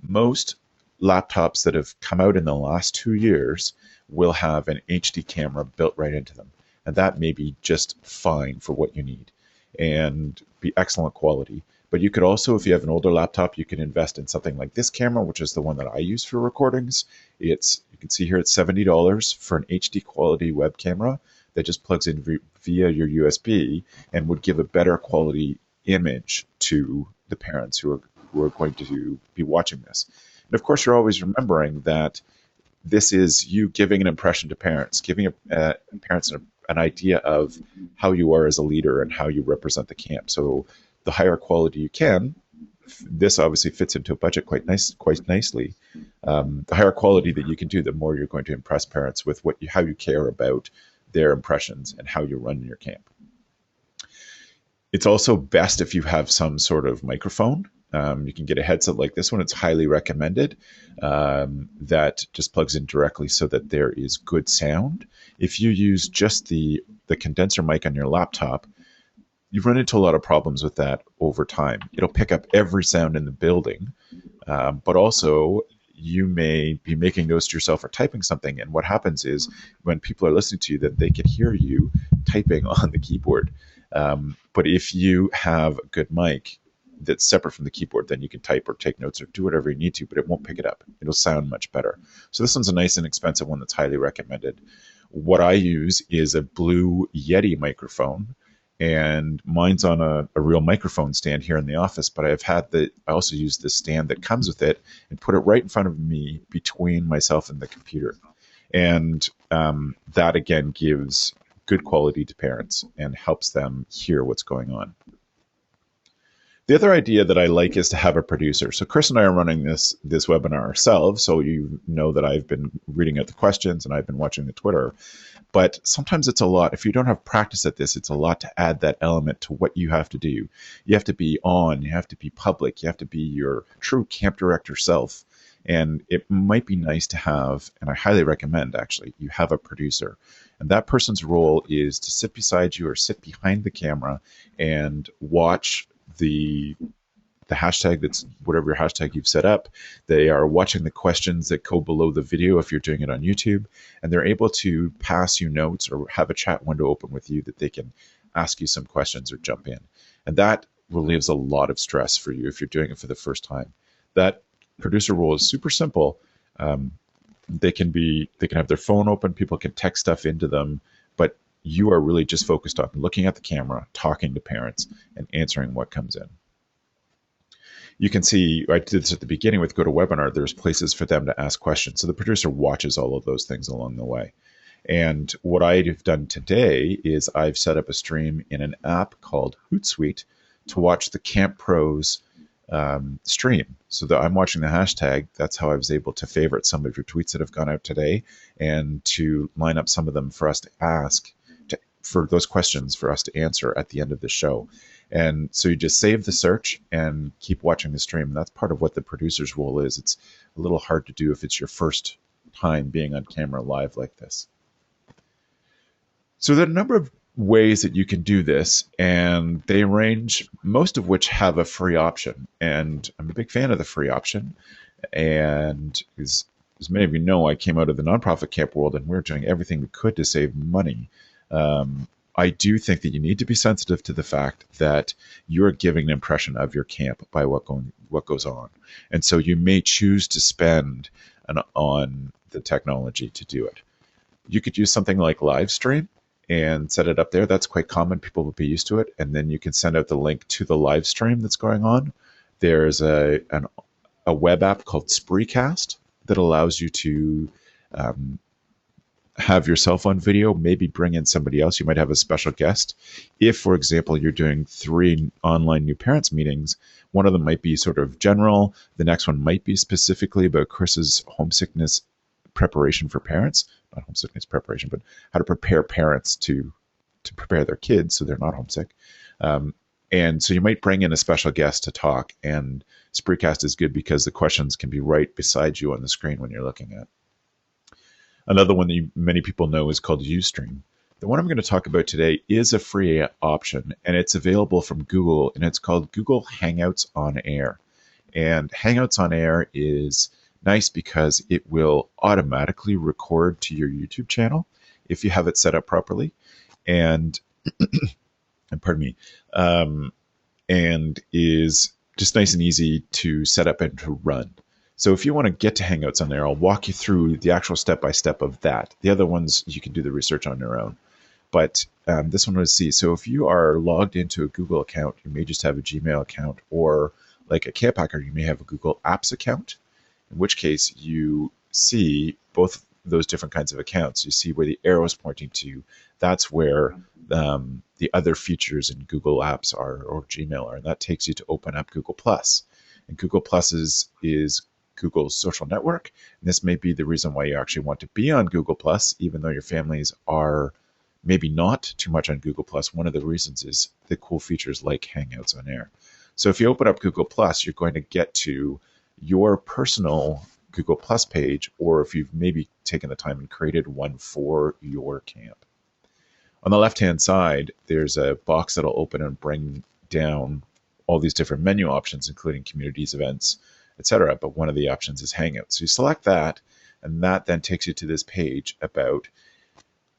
Most laptops that have come out in the last 2 years will have an HD camera built right into them. And that may be just fine for what you need and be excellent quality. But you could also, if you have an older laptop, you can invest in something like this camera, which is the one that I use for recordings. You can see here it's $70 for an HD quality web camera that just plugs in via your USB and would give a better quality image to the parents who are going to be watching this. And of course, you're always remembering that this is you giving an impression to parents, giving parents an idea of how you are as a leader and how you represent the camp. So the higher quality you can, this obviously fits into a budget quite nicely. The higher quality that you can do, the more you're going to impress parents with how you care about their impressions and how you run your camp. It's also best if you have some sort of microphone. You can get a headset like this one. It's highly recommended. That just plugs in directly so that there is good sound. If you use just the condenser mic on your laptop, you run into a lot of problems with that over time. It'll pick up every sound in the building, but also you may be making notes to yourself or typing something. And what happens is when people are listening to you, that they can hear you typing on the keyboard. But if you have a good mic that's separate from the keyboard, then you can type or take notes or do whatever you need to, but it won't pick it up. It'll sound much better. So this one's a nice and expensive one that's highly recommended. What I use is a Blue Yeti microphone, and mine's on a real microphone stand here in the office, but I also use the stand that comes with it and put it right in front of me between myself and the computer. And that again gives good quality to parents and helps them hear what's going on. The other idea that I like is to have a producer. So Chris and I are running this webinar ourselves, so you know that I've been reading out the questions and I've been watching the Twitter. But sometimes it's a lot. If you don't have practice at this, it's a lot to add that element to what you have to do. You have to be on, you have to be public, you have to be your true camp director self. And it might be nice to have, and I highly recommend actually, you have a producer. And that person's role is to sit beside you or sit behind the camera and watch the hashtag that's whatever your hashtag you've set up. They are watching the questions that go below the video if you're doing it on YouTube, and they're able to pass you notes or have a chat window open with you that they can ask you some questions or jump in. And that relieves a lot of stress for you if you're doing it for the first time. That producer role is super simple. They can have their phone open, people can text stuff into them, but you are really just focused on looking at the camera, talking to parents, and answering what comes in. You can see, I did this at the beginning with GoToWebinar, there's places for them to ask questions. So the producer watches all of those things along the way. And what I've done today is I've set up a stream in an app called Hootsuite to watch the Camp Pros stream. So that I'm watching the hashtag. That's how I was able to favorite some of your tweets that have gone out today and to line up some of them for us to ask, for those questions for us to answer at the end of the show. And so you just save the search and keep watching the stream. And that's part of what the producer's role is. It's a little hard to do if it's your first time being on camera live like this. So there are a number of ways that you can do this, and they range, most of which have a free option. And I'm a big fan of the free option. And as many of you know, I came out of the nonprofit camp world, and we're doing everything we could to save money. I do think that you need to be sensitive to the fact that you're giving an impression of your camp by what goes on. And so you may choose to spend on the technology to do it. You could use something like Livestream and set it up there. That's quite common. People will be used to it. And then you can send out the link to the live stream that's going on. There's a web app called Spreecast that allows you to have yourself on video, maybe bring in somebody else. You might have a special guest. If, for example, you're doing 3 online new parents meetings, one of them might be sort of general. The next one might be specifically about Chris's homesickness preparation for parents. Not homesickness preparation, but how to prepare parents to prepare their kids so they're not homesick. And so you might bring in a special guest to talk. And Spreecast is good because the questions can be right beside you on the screen when you're looking at. Another one that many people know is called Ustream. The one I'm going to talk about today is a free option, and it's available from Google, and it's called Google Hangouts on Air. And Hangouts on Air is nice because it will automatically record to your YouTube channel if you have it set up properly, and pardon me, and is just nice and easy to set up and to run. So if you want to get to Hangouts on there, I'll walk you through the actual step-by-step of that. The other ones, you can do the research on your own. But this one was see. So if you are logged into a Google account, you may just have a Gmail account, or like a Camp Hacker, you may have a Google Apps account, in which case you see both those different kinds of accounts. You see where the arrow is pointing to. That's where the other features in Google Apps are, or Gmail are, and that takes you to open up Google+. And Google+ is Google's social network. And this may be the reason why you actually want to be on Google+, even though your families are maybe not too much on Google+. One of the reasons is the cool features like Hangouts on Air. So if you open up Google+, you're going to get to your personal Google+ page, or if you've maybe taken the time and created one for your camp. On the left-hand side, there's a box that'll open and bring down all these different menu options, including communities, events, etc. But one of the options is Hangouts. So you select that, and that then takes you to this page about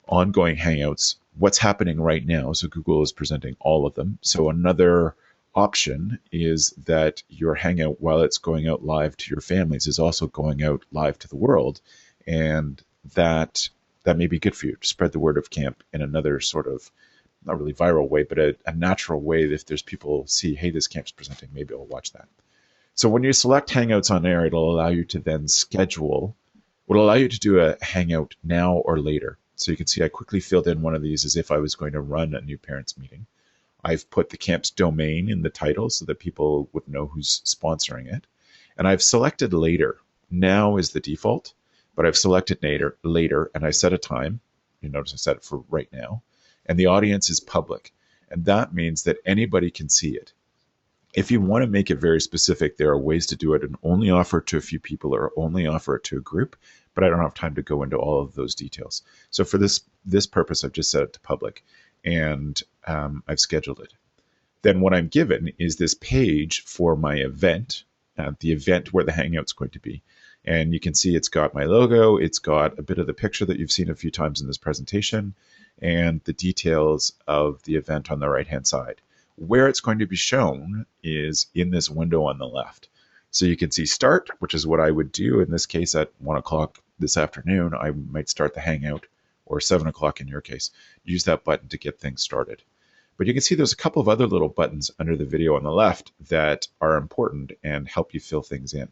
ongoing Hangouts, what's happening right now. So Google is presenting all of them. So another option is that your Hangout, while it's going out live to your families, is also going out live to the world. And that may be good for you to spread the word of camp in another sort of, not really viral way, but a natural way. If there's people see, hey, this camp's presenting, maybe I'll watch that. So when you select Hangouts on Air, it'll allow you to then schedule, will allow you to do a Hangout now or later. So you can see I quickly filled in one of these as if I was going to run a new parents meeting. I've put the camp's domain in the title so that people would know who's sponsoring it. And I've selected later. Now is the default, but I've selected later, and I set a time. You notice I set it for right now. And the audience is public. And that means that anybody can see it. If you want to make it very specific, there are ways to do it and only offer it to a few people or only offer it to a group, but I don't have time to go into all of those details. So for this purpose, I've just set it to public, and I've scheduled it. Then what I'm given is this page for my event, the event where the Hangout's going to be. And you can see it's got my logo, it's got a bit of the picture that you've seen a few times in this presentation, and the details of the event on the right-hand side. Where it's going to be shown is in this window on the left. So you can see start, which is what I would do in this case at 1 o'clock this afternoon. I might start the Hangout, or 7 o'clock in your case. Use that button to get things started. But you can see there's a couple of other little buttons under the video on the left that are important and help you fill things in.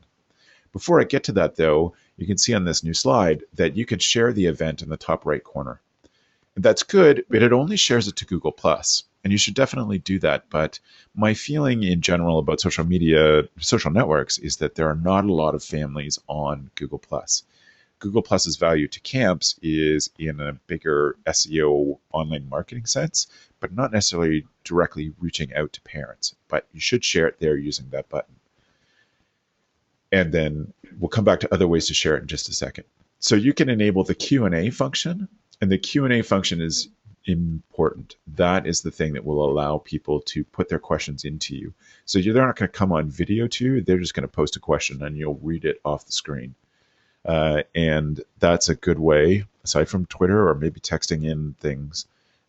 Before I get to that though, you can see on this new slide that you can share the event in the top right corner. And that's good, but it only shares it to Google+. And you should definitely do that. But my feeling in general about social media, social networks, is that there are not a lot of families on Google+. Google Plus's value to camps is in a bigger SEO online marketing sense, but not necessarily directly reaching out to parents. But you should share it there using that button. And then we'll come back to other ways to share it in just a second. So you can enable the Q&A function, and the Q&A function is important. That is the thing that will allow people to put their questions into you. So they're not going to come on video to you, they're just going to post a question and you'll read it off the screen. And that's a good way, aside from Twitter or maybe texting in things,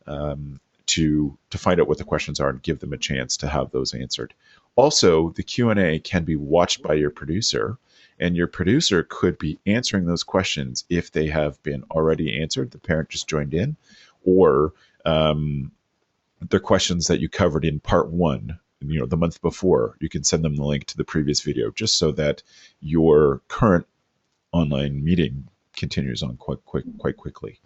to find out what the questions are and give them a chance to have those answered. Also, the Q&A can be watched by your producer, and your producer could be answering those questions if they have been already answered, the parent just joined in, or the questions that you covered in part 1, the month before. You can send them the link to the previous video just so that your current online meeting continues on quite quickly.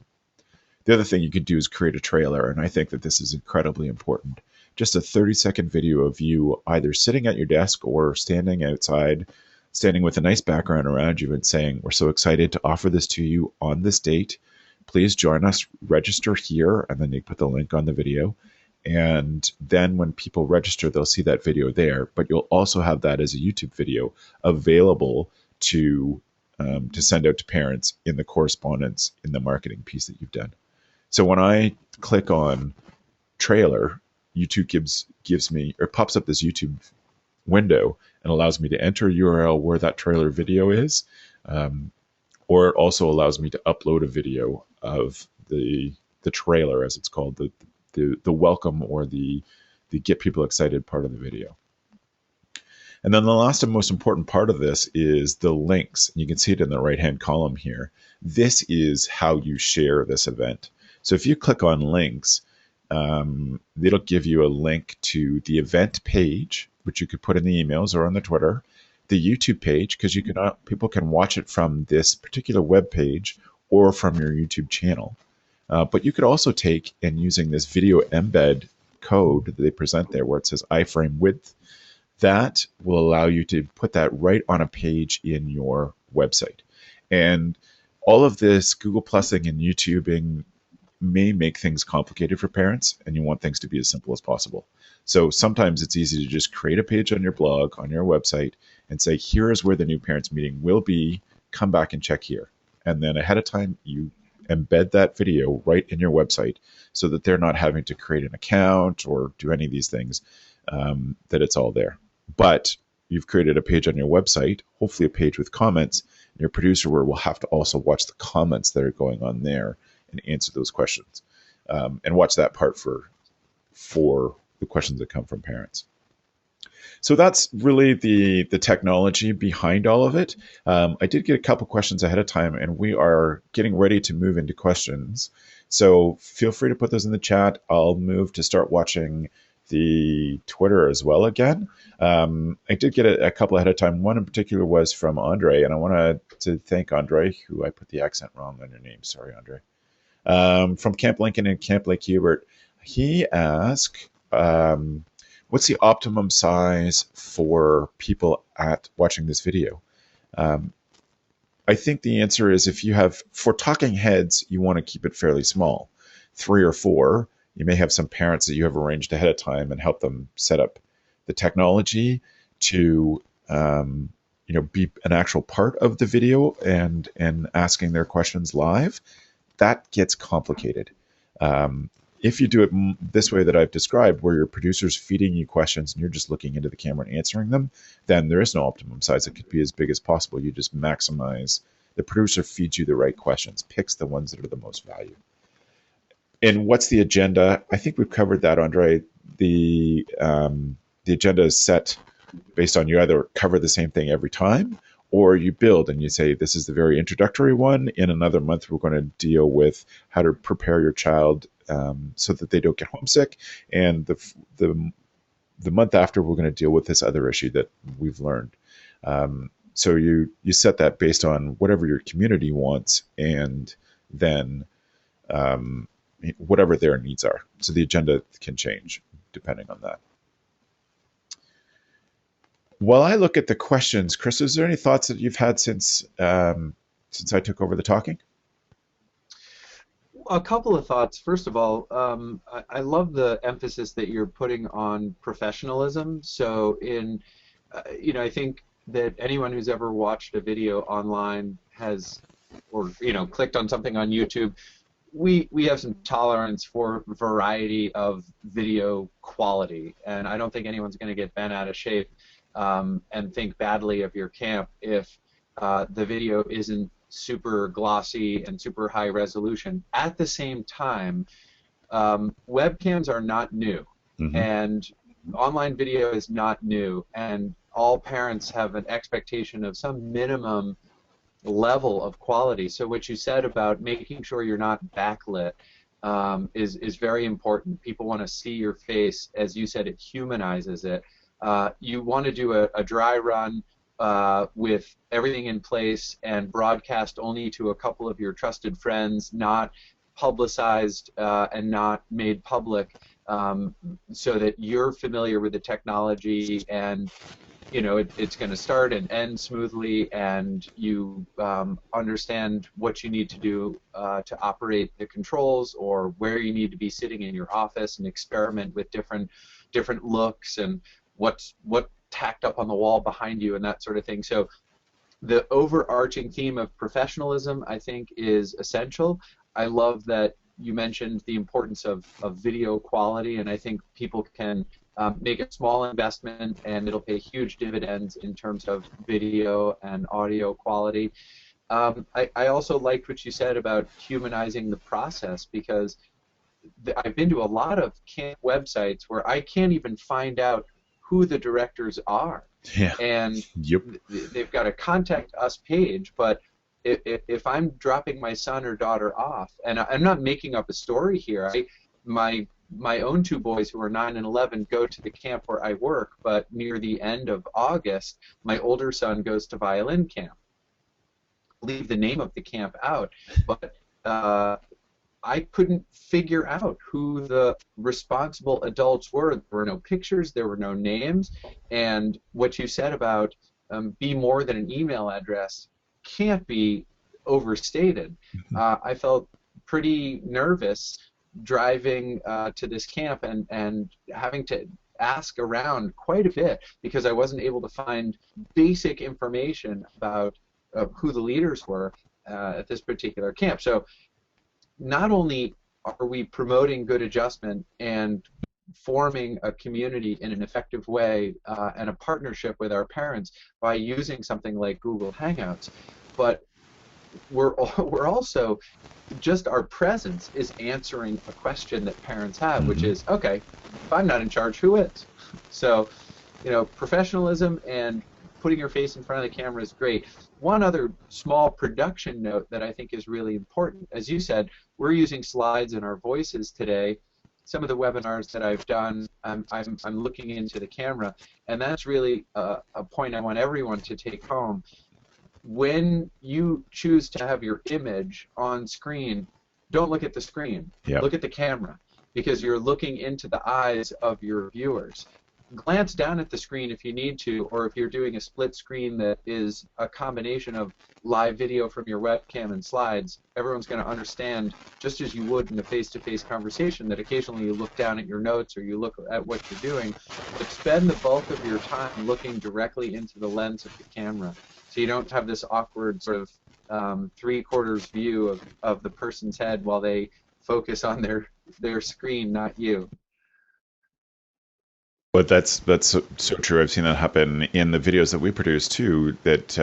The other thing you could do is create a trailer, and I think that this is incredibly important. Just a 30-second video of you either sitting at your desk or standing outside, standing with a nice background around you and saying, we're so excited to offer this to you on this date. Please join us, register here, and then you put the link on the video. And then when people register, they'll see that video there, but you'll also have that as a YouTube video available to send out to parents in the correspondence in the marketing piece that you've done. So when I click on trailer, YouTube gives me, or pops up this YouTube window and allows me to enter a URL where that trailer video is, or it also allows me to upload a video of the trailer, as it's called, the welcome or the get people excited part of the video. And then the last and most important part of this is the links. You can see it in the right-hand column here. This is how you share this event. So if you click on links, it'll give you a link to the event page, which you could put in the emails or on the Twitter, the YouTube page, because people can watch it from this particular web page or from your YouTube channel. But you could also take, and using this video embed code that they present there where it says iframe width, that will allow you to put that right on a page in your website. And all of this Google Plusing and YouTubing may make things complicated for parents, and you want things to be as simple as possible. So sometimes it's easy to just create a page on your blog, on your website, and say, here is where the new parents meeting will be, come back and check here. And then ahead of time, you embed that video right in your website so that they're not having to create an account or do any of these things, that it's all there. But you've created a page on your website, hopefully a page with comments, and your producer will have to also watch the comments that are going on there and answer those questions, and watch that part for the questions that come from parents. So that's really the technology behind all of it. I did get a couple questions ahead of time, and we are getting ready to move into questions. So feel free to put those in the chat. I'll move to start watching the Twitter as well again. I did get a couple ahead of time. One in particular was from Andre, and I want to thank Andre, who I put the accent wrong on your name. Sorry, Andre. From Camp Lincoln and Camp Lake Hubert. He asked, what's the optimum size for people at watching this video? Um, I think the answer is if you have, for talking heads, you want to keep it fairly small, 3 or 4. You may have some parents that you have arranged ahead of time and help them set up the technology to, be an actual part of the video and asking their questions live. That gets complicated. If you do it this way that I've described, where your producer's feeding you questions and you're just looking into the camera and answering them, then there is no optimum size. It could be as big as possible. You just maximize. The producer feeds you the right questions, picks the ones that are the most value. And what's the agenda? I think we've covered that, Andre. The agenda is set based on you either cover the same thing every time, or you build and you say, this is the very introductory one. In another month, we're going to deal with how to prepare your child so that they don't get homesick. And the month after, we're going to deal with this other issue that we've learned. So you set that based on whatever your community wants, and then whatever their needs are. So the agenda can change depending on that. While I look at the questions, Chris, is there any thoughts that you've had since I took over the talking? A couple of thoughts. First of all, I love the emphasis that you're putting on professionalism. So I think that anyone who's ever watched a video online has, or clicked on something on YouTube, we have some tolerance for variety of video quality, and I don't think anyone's going to get bent out of shape and think badly of your camp if the video isn't super glossy and super high resolution. At the same time, webcams are not new, and online video is not new, and all parents have an expectation of some minimum level of quality. So what you said about making sure you're not backlit is very important. People want to see your face. As you said, it humanizes it. You want to do a dry run with everything in place and broadcast only to a couple of your trusted friends, not publicized and not made public, so that you're familiar with the technology and it's going to start and end smoothly, and you understand what you need to do to operate the controls, or where you need to be sitting in your office and experiment with different looks and what tacked up on the wall behind you and that sort of thing. So the overarching theme of professionalism, I think, is essential. I love that you mentioned the importance of video quality, and I think people can make a small investment and it'll pay huge dividends in terms of video and audio quality. I also liked what you said about humanizing the process, because I've been to a lot of camp websites where I can't even find out who the directors are. Yeah. And Yep. they've got a contact us page, but if I'm dropping my son or daughter off, and I'm not making up a story here, my own 2 boys who are 9 and 11 go to the camp where I work, but near the end of August, my older son goes to violin camp. Leave the name of the camp out, but I couldn't figure out who the responsible adults were. There were no pictures, there were no names, and what you said about be more than an email address can't be overstated. I felt pretty nervous driving to this camp and having to ask around quite a bit, because I wasn't able to find basic information about who the leaders were at this particular camp. So not only are we promoting good adjustment and forming a community in an effective way and a partnership with our parents by using something like Google Hangouts, but we're also, just our presence is answering a question that parents have, which is, okay, if I'm not in charge, who is? So, professionalism and putting your face in front of the camera is great. One other small production note that I think is really important, as you said, we're using slides in our voices today. Some of the webinars that I've done, I'm looking into the camera, and that's really a point I want everyone to take home. When you choose to have your image on screen, don't look at the screen. Yep. Look at the camera. because you're looking into the eyes of your viewers. Glance down at the screen if you need to, or if you're doing a split screen that is a combination of live video from your webcam and slides, everyone's going to understand, just as you would in a face-to-face conversation, that occasionally you look down at your notes or you look at what you're doing, but spend the bulk of your time looking directly into the lens of the camera, so you don't have this awkward sort of three-quarters view of the person's head while they focus on their screen, not you. But that's so true. I've seen that happen in the videos that we produce too. That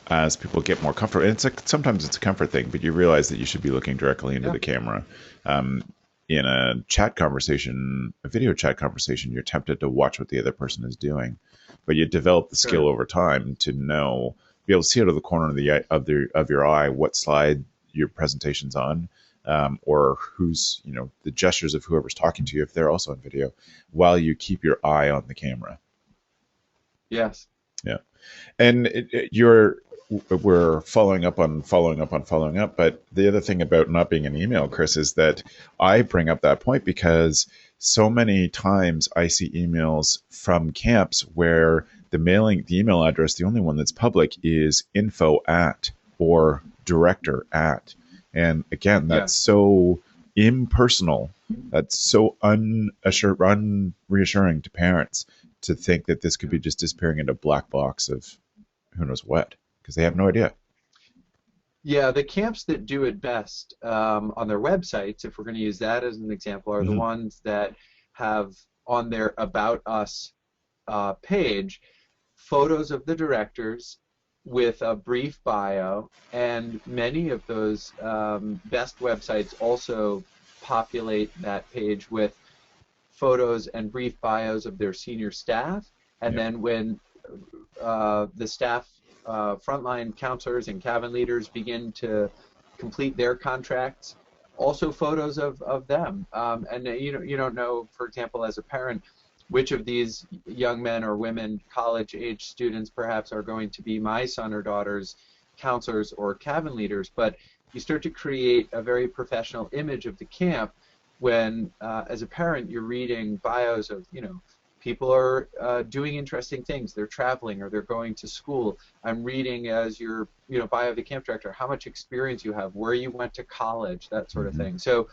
as people get more comfortable, and sometimes it's a comfort thing, but you realize that you should be looking directly into Yeah. the camera. In a chat conversation, a video chat conversation, you're tempted to watch what the other person is doing, but you develop the skill Sure. over time to be able to see out of the corner of of your eye what slide your presentation's on, or who's, the gestures of whoever's talking to you if they're also on video, while you keep your eye on the camera. Yes. Yeah, and we're following up on following up on following up. But the other thing about not being an email, Chris, is that I bring up that point because so many times I see emails from camps where the email address, the only one that's public, is info at or director at. And again, that's Yes. so impersonal. That's so reassuring to parents to think that this could be just disappearing into a black box of who knows what, because they have no idea. Yeah, the camps that do it best on their websites, if we're going to use that as an example, are the Mm-hmm. ones that have on their About Us page photos of the directors with a brief bio, and many of those best websites also populate that page with photos and brief bios of their senior staff, and Yeah. then when the staff, frontline counselors and cabin leaders begin to complete their contracts, also photos of them. And you don't know, for example, as a parent, which of these young men or women, college-age students perhaps, are going to be my son or daughter's counselors or cabin leaders, but you start to create a very professional image of the camp when, as a parent, you're reading bios of, people are doing interesting things. They're traveling or they're going to school. I'm reading as your, bio of the camp director, how much experience you have, where you went to college, that sort of Mm-hmm. thing. So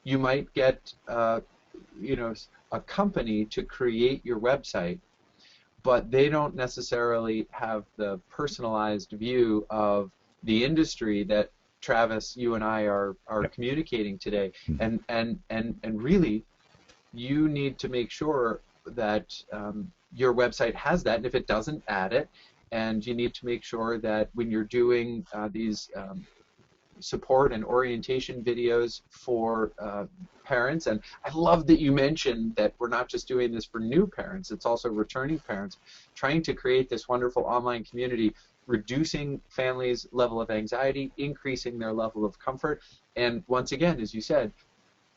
you might get, a company to create your website, but they don't necessarily have the personalized view of the industry that Travis, you and I are Yep. communicating today. Mm-hmm. And really, you need to make sure that your website has that, and if it doesn't, add it. And you need to make sure that when you're doing these support and orientation videos for parents, and I love that you mentioned that we're not just doing this for new parents, it's also returning parents, trying to create this wonderful online community, reducing families' level of anxiety, increasing their level of comfort, and once again, as you said,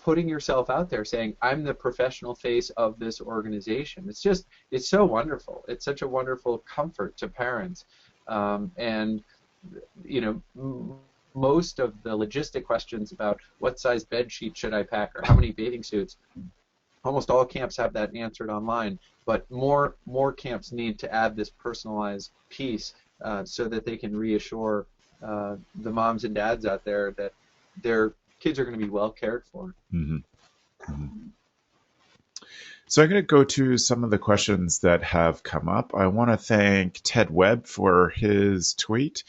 putting yourself out there, saying, I'm the professional face of this organization. It's so wonderful. It's such a wonderful comfort to parents. And, most of the logistic questions about what size bed sheet should I pack or how many bathing suits, almost all camps have that answered online, but more camps need to add this personalized piece so that they can reassure the moms and dads out there that their kids are going to be well cared for. Mm-hmm. Mm-hmm. So I'm going to go to some of the questions that have come up. I want to thank Ted Webb for his tweet.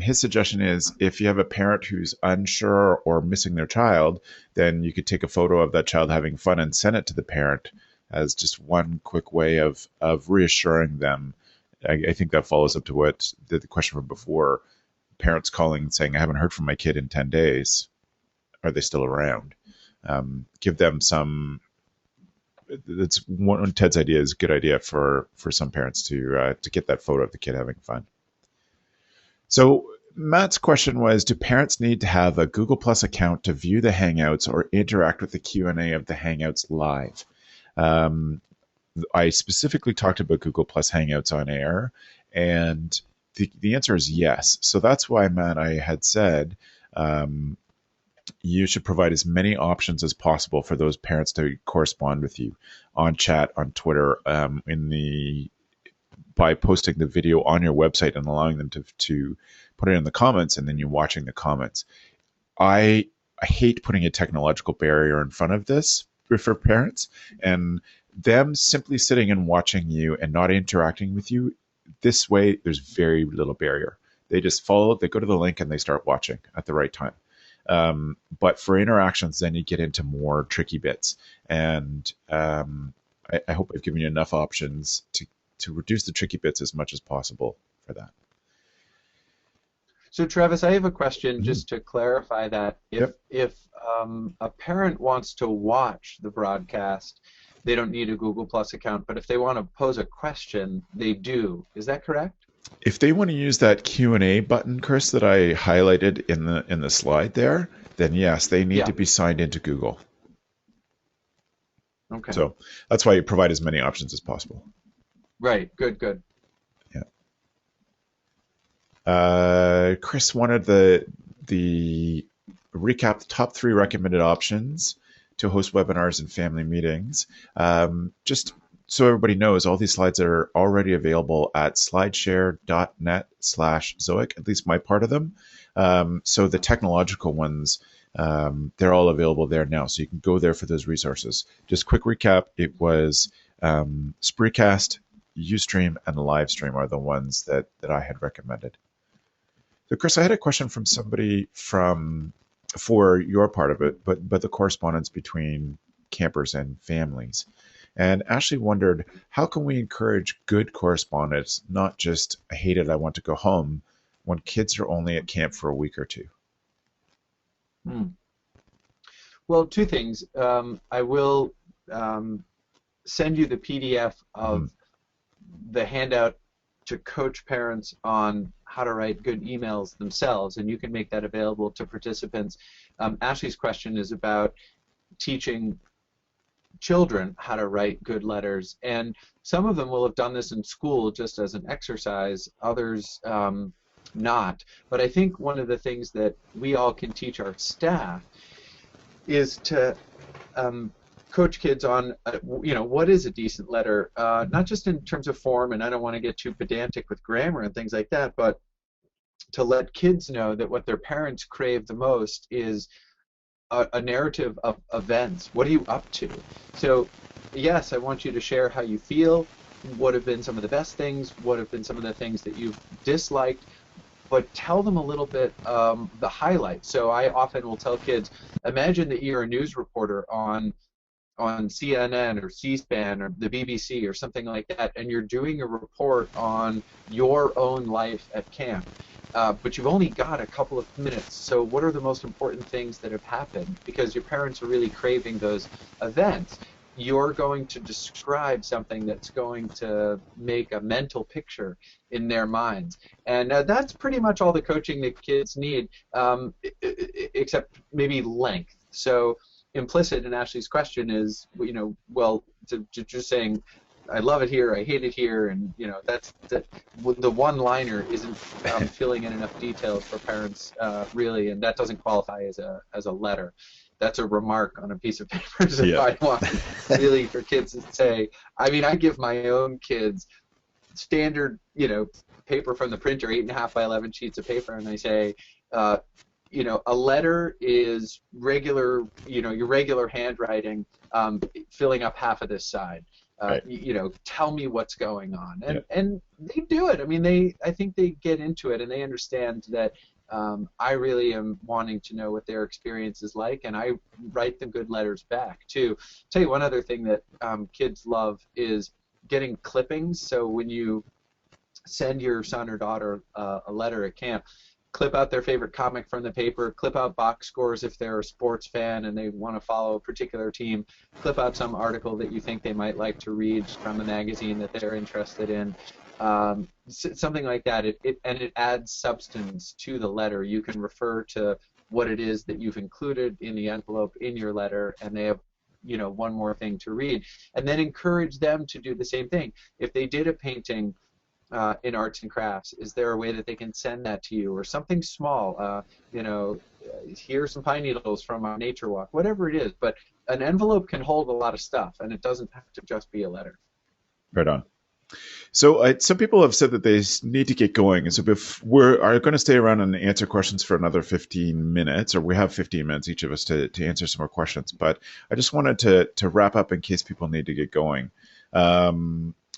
His suggestion is if you have a parent who's unsure or missing their child, then you could take a photo of that child having fun and send it to the parent as just one quick way of reassuring them. I think that follows up to what the question from before, parents calling and saying, I haven't heard from my kid in 10 days. Are they still around? Give them some. That's one. Ted's idea is a good idea for some parents to get that photo of the kid having fun. So Matt's question was, do parents need to have a Google Plus account to view the Hangouts or interact with the Q&A of the Hangouts live? I specifically talked about Google Plus Hangouts on air, and the answer is yes. So that's why, Matt, I had said you should provide as many options as possible for those parents to correspond with you on chat, on Twitter, by posting the video on your website and allowing them to put it in the comments, and then you watching the comments. I hate putting a technological barrier in front of this for parents, and them simply sitting and watching you and not interacting with you. This way, there's very little barrier. They just follow, they go to the link, and they start watching at the right time. But for interactions, then you get into more tricky bits. And I hope I've given you enough options to reduce the tricky bits as much as possible for that. So Travis, I have a question just to clarify that. If a parent wants to watch the broadcast, they don't need a Google Plus account, but if they want to pose a question, they do. Is that correct? If they want to use that Q&A button, Chris, that I highlighted in the slide there, then yes, they need to be signed into Google. Okay. So that's why you provide as many options as possible. Right. Good. Yeah. Chris wanted the recap the top 3 recommended options to host webinars and family meetings. Just so everybody knows, all these slides are already available at slideshare.net/Zoic, at least my part of them. So the technological ones, they're all available there now. So you can go there for those resources. Just quick recap, it was Spreecast, Ustream, and Livestream are the ones that I had recommended. So Chris, I had a question from somebody for your part of it, but the correspondence between campers and families. And Ashley wondered, how can we encourage good correspondence, not just, I hate it, I want to go home, when kids are only at camp for a week or two? Well, 2 things. I will send you the PDF of the handout to coach parents on how to write good emails themselves, and you can make that available to participants. Ashley's question is about teaching children how to write good letters, and some of them will have done this in school just as an exercise, others not. But I think one of the things that we all can teach our staff is to coach kids on, what is a decent letter, not just in terms of form, and I don't want to get too pedantic with grammar and things like that, but to let kids know that what their parents crave the most is a narrative of events. What are you up to? So, yes, I want you to share how you feel, what have been some of the best things, what have been some of the things that you've disliked, but tell them a little bit the highlights. So I often will tell kids, imagine that you're a news reporter on CNN or C-SPAN or the BBC or something like that, and you're doing a report on your own life at camp. But you've only got a couple of minutes, so what are the most important things that have happened? Because your parents are really craving those events. You're going to describe something that's going to make a mental picture in their minds. And that's pretty much all the coaching that kids need, except maybe length. So implicit in Ashley's question is, just saying, I love it here, I hate it here, and the one-liner isn't filling in enough details for parents really, and that doesn't qualify as a letter. That's a remark on a piece of paper. So I want really for kids to say. I mean, I give my own kids standard, paper from the printer, 8.5 by 11 sheets of paper, and I say, a letter is regular, your regular handwriting, filling up half of this side. Right. Tell me what's going on, and they do it. I mean, I think they get into it, and they understand that I really am wanting to know what their experience is like, and I write them good letters back too. Tell you one other thing that kids love is getting clippings. So when you send your son or daughter a letter at camp, clip out their favorite comic from the paper, clip out box scores if they're a sports fan and they want to follow a particular team, clip out some article that you think they might like to read from a magazine that they're interested in, something like that. It adds substance to the letter. You can refer to what it is that you've included in the envelope in your letter, and they have one more thing to read. And then encourage them to do the same thing. If they did a painting in arts and crafts, is there a way that they can send that to you, or something small? here's some pine needles from our nature walk, whatever it is. But an envelope can hold a lot of stuff, and it doesn't have to just be a letter. Right on. So some people have said that they need to get going. And so if we're are going to stay around and answer questions for another 15 minutes, or we have 15 minutes each of us to answer some more questions. But I just wanted to wrap up in case people need to get going.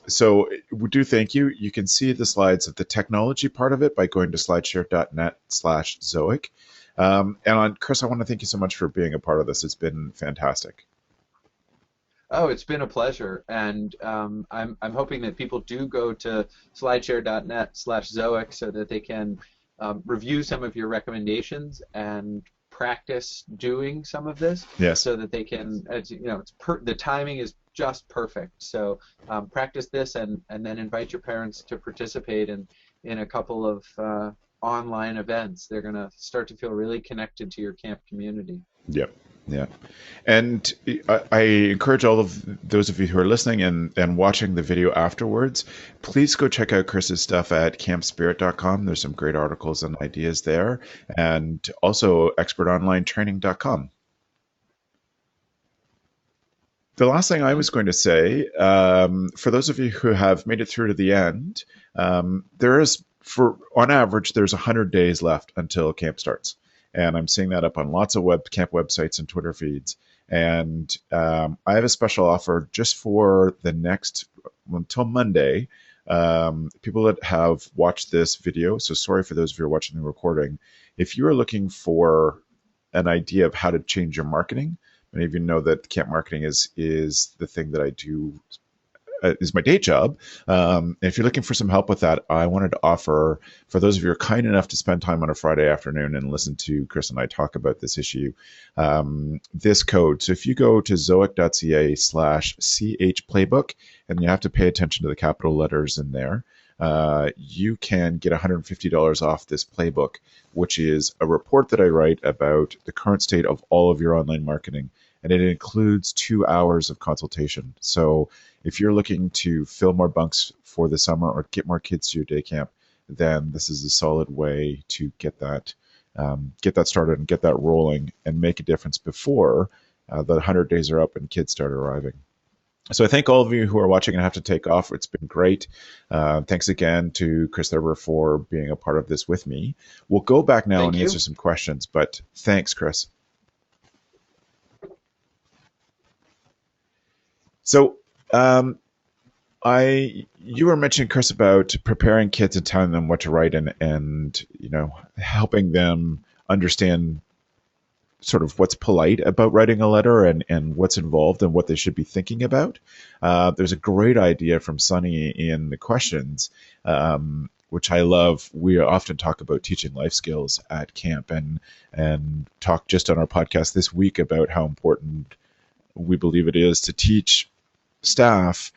So we do thank you. You can see the slides of the technology part of it by going to slideshare.net/Zoic. Chris, I want to thank you so much for being a part of this. It's been fantastic. Oh, it's been a pleasure, and I'm hoping that people do go to slideshare.net/Zoic so that they can review some of your recommendations and practice doing some of this. Yes. So that they can, the timing is just perfect. So practice this and then invite your parents to participate in a couple of online events. They're going to start to feel really connected to your camp community. Yep. Yeah. And I encourage all of those of you who are listening and watching the video afterwards, please go check out Chris's stuff at campspirit.com. There's some great articles and ideas there, and also expertonlinetraining.com. The last thing I was going to say, for those of you who have made it through to the end, on average, there's 100 days left until camp starts. And I'm seeing that up on lots of camp websites and Twitter feeds. And I have a special offer just for the next, until Monday. People that have watched this video, so sorry for those of you who are watching the recording. If you are looking for an idea of how to change your marketing, many of you know that camp marketing is the thing that I do, is my day job. If you're looking for some help with that, I wanted to offer, for those of you who are kind enough to spend time on a Friday afternoon and listen to Chris and I talk about this issue, this code. So if you go to zoic.ca/CH playbook, and you have to pay attention to the capital letters in there, you can get $150 off this playbook, which is a report that I write about the current state of all of your online marketing. And it includes 2 hours of consultation. So if you're looking to fill more bunks for the summer or get more kids to your day camp, then this is a solid way to get that started and get that rolling and make a difference before the 100 days are up and kids start arriving. So I thank all of you who are watching and have to take off. It's been great. Thanks again to Chris Thurber for being a part of this with me. We'll go back now and answer some questions, but thanks, Chris. So you were mentioning, Chris, about preparing kids and telling them what to write and helping them understand sort of what's polite about writing a letter and what's involved and what they should be thinking about. There's a great idea from Sunny in the questions, which I love. We often talk about teaching life skills at camp and talk just on our podcast this week about how important we believe it is to teach staff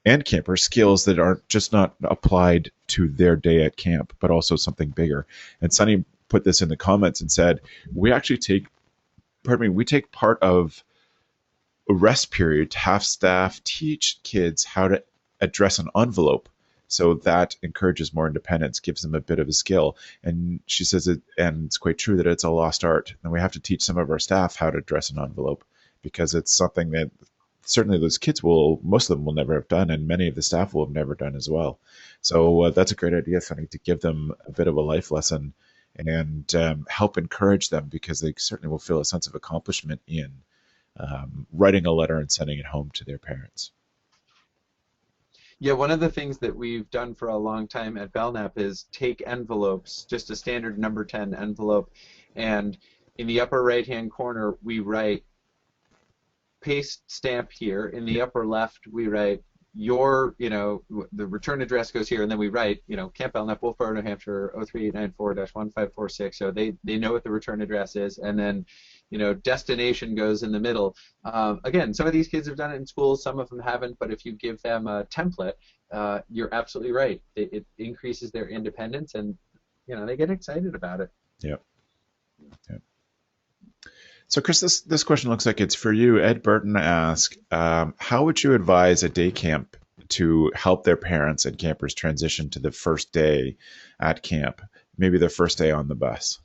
and campers skills that aren't just not applied to their day at camp, but also something bigger. And Sunny put this in the comments and said, we take part of a rest period to have staff teach kids how to address an envelope. So that encourages more independence, gives them a bit of a skill. And she says and it's quite true that it's a lost art. And we have to teach some of our staff how to address an envelope because it's something that certainly those kids most of them will never have done, and many of the staff will have never done as well. So that's a great idea, Sunny, to give them a bit of a life lesson and help encourage them, because they certainly will feel a sense of accomplishment in writing a letter and sending it home to their parents. Yeah, one of the things that we've done for a long time at Belknap is take envelopes, just a standard number 10 envelope, and in the upper right-hand corner we write paste stamp here. In the upper left, we write the return address goes here, and then we write, Camp Belknap, Wolfboro, New Hampshire, 03894-1546. So they know what the return address is, and then, destination goes in the middle. Again, some of these kids have done it in schools, some of them haven't, but if you give them a template, you're absolutely right. It increases their independence, and, they get excited about it. Yep. So, Chris, this question looks like it's for you. Ed Burton asks, how would you advise a day camp to help their parents and campers transition to the first day at camp, maybe their first day on the bus?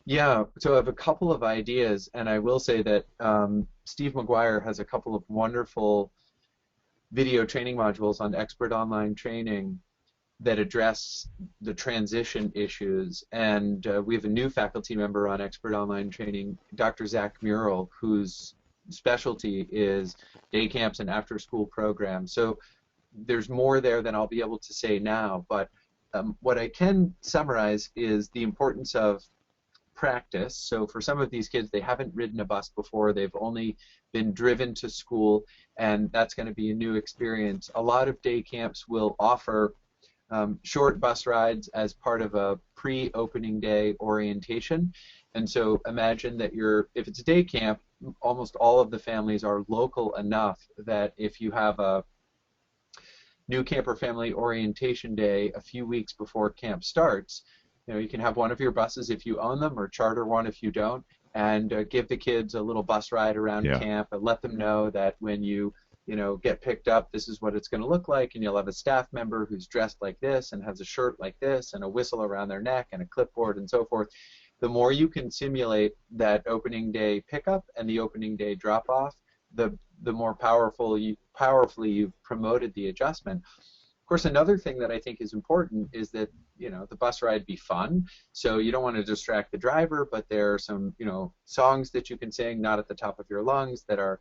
Yeah, so I have a couple of ideas, and I will say that Steve McGuire has a couple of wonderful video training modules on Expert Online Training that address the transition issues. And we have a new faculty member on Expert Online Training, Dr. Zach Murrell, whose specialty is day camps and after-school programs. So there's more there than I'll be able to say now, but what I can summarize is the importance of practice. So for some of these kids, they haven't ridden a bus before. They've only been driven to school, and that's going to be a new experience. A lot of day camps will offer short bus rides as part of a pre-opening day orientation. And so imagine that if it's a day camp, almost all of the families are local enough that if you have a new camper family orientation day a few weeks before camp starts, you can have one of your buses if you own them, or charter one if you don't, and give the kids a little bus ride around Yeah. camp, and let them know that when you get picked up, this is what it's going to look like, and you'll have a staff member who's dressed like this and has a shirt like this and a whistle around their neck and a clipboard and so forth. The more you can simulate that opening day pickup and the opening day drop off, the more powerfully you've promoted the adjustment. Of course, another thing that I think is important is that the bus ride be fun. So you don't want to distract the driver, but there are some songs that you can sing, not at the top of your lungs, that are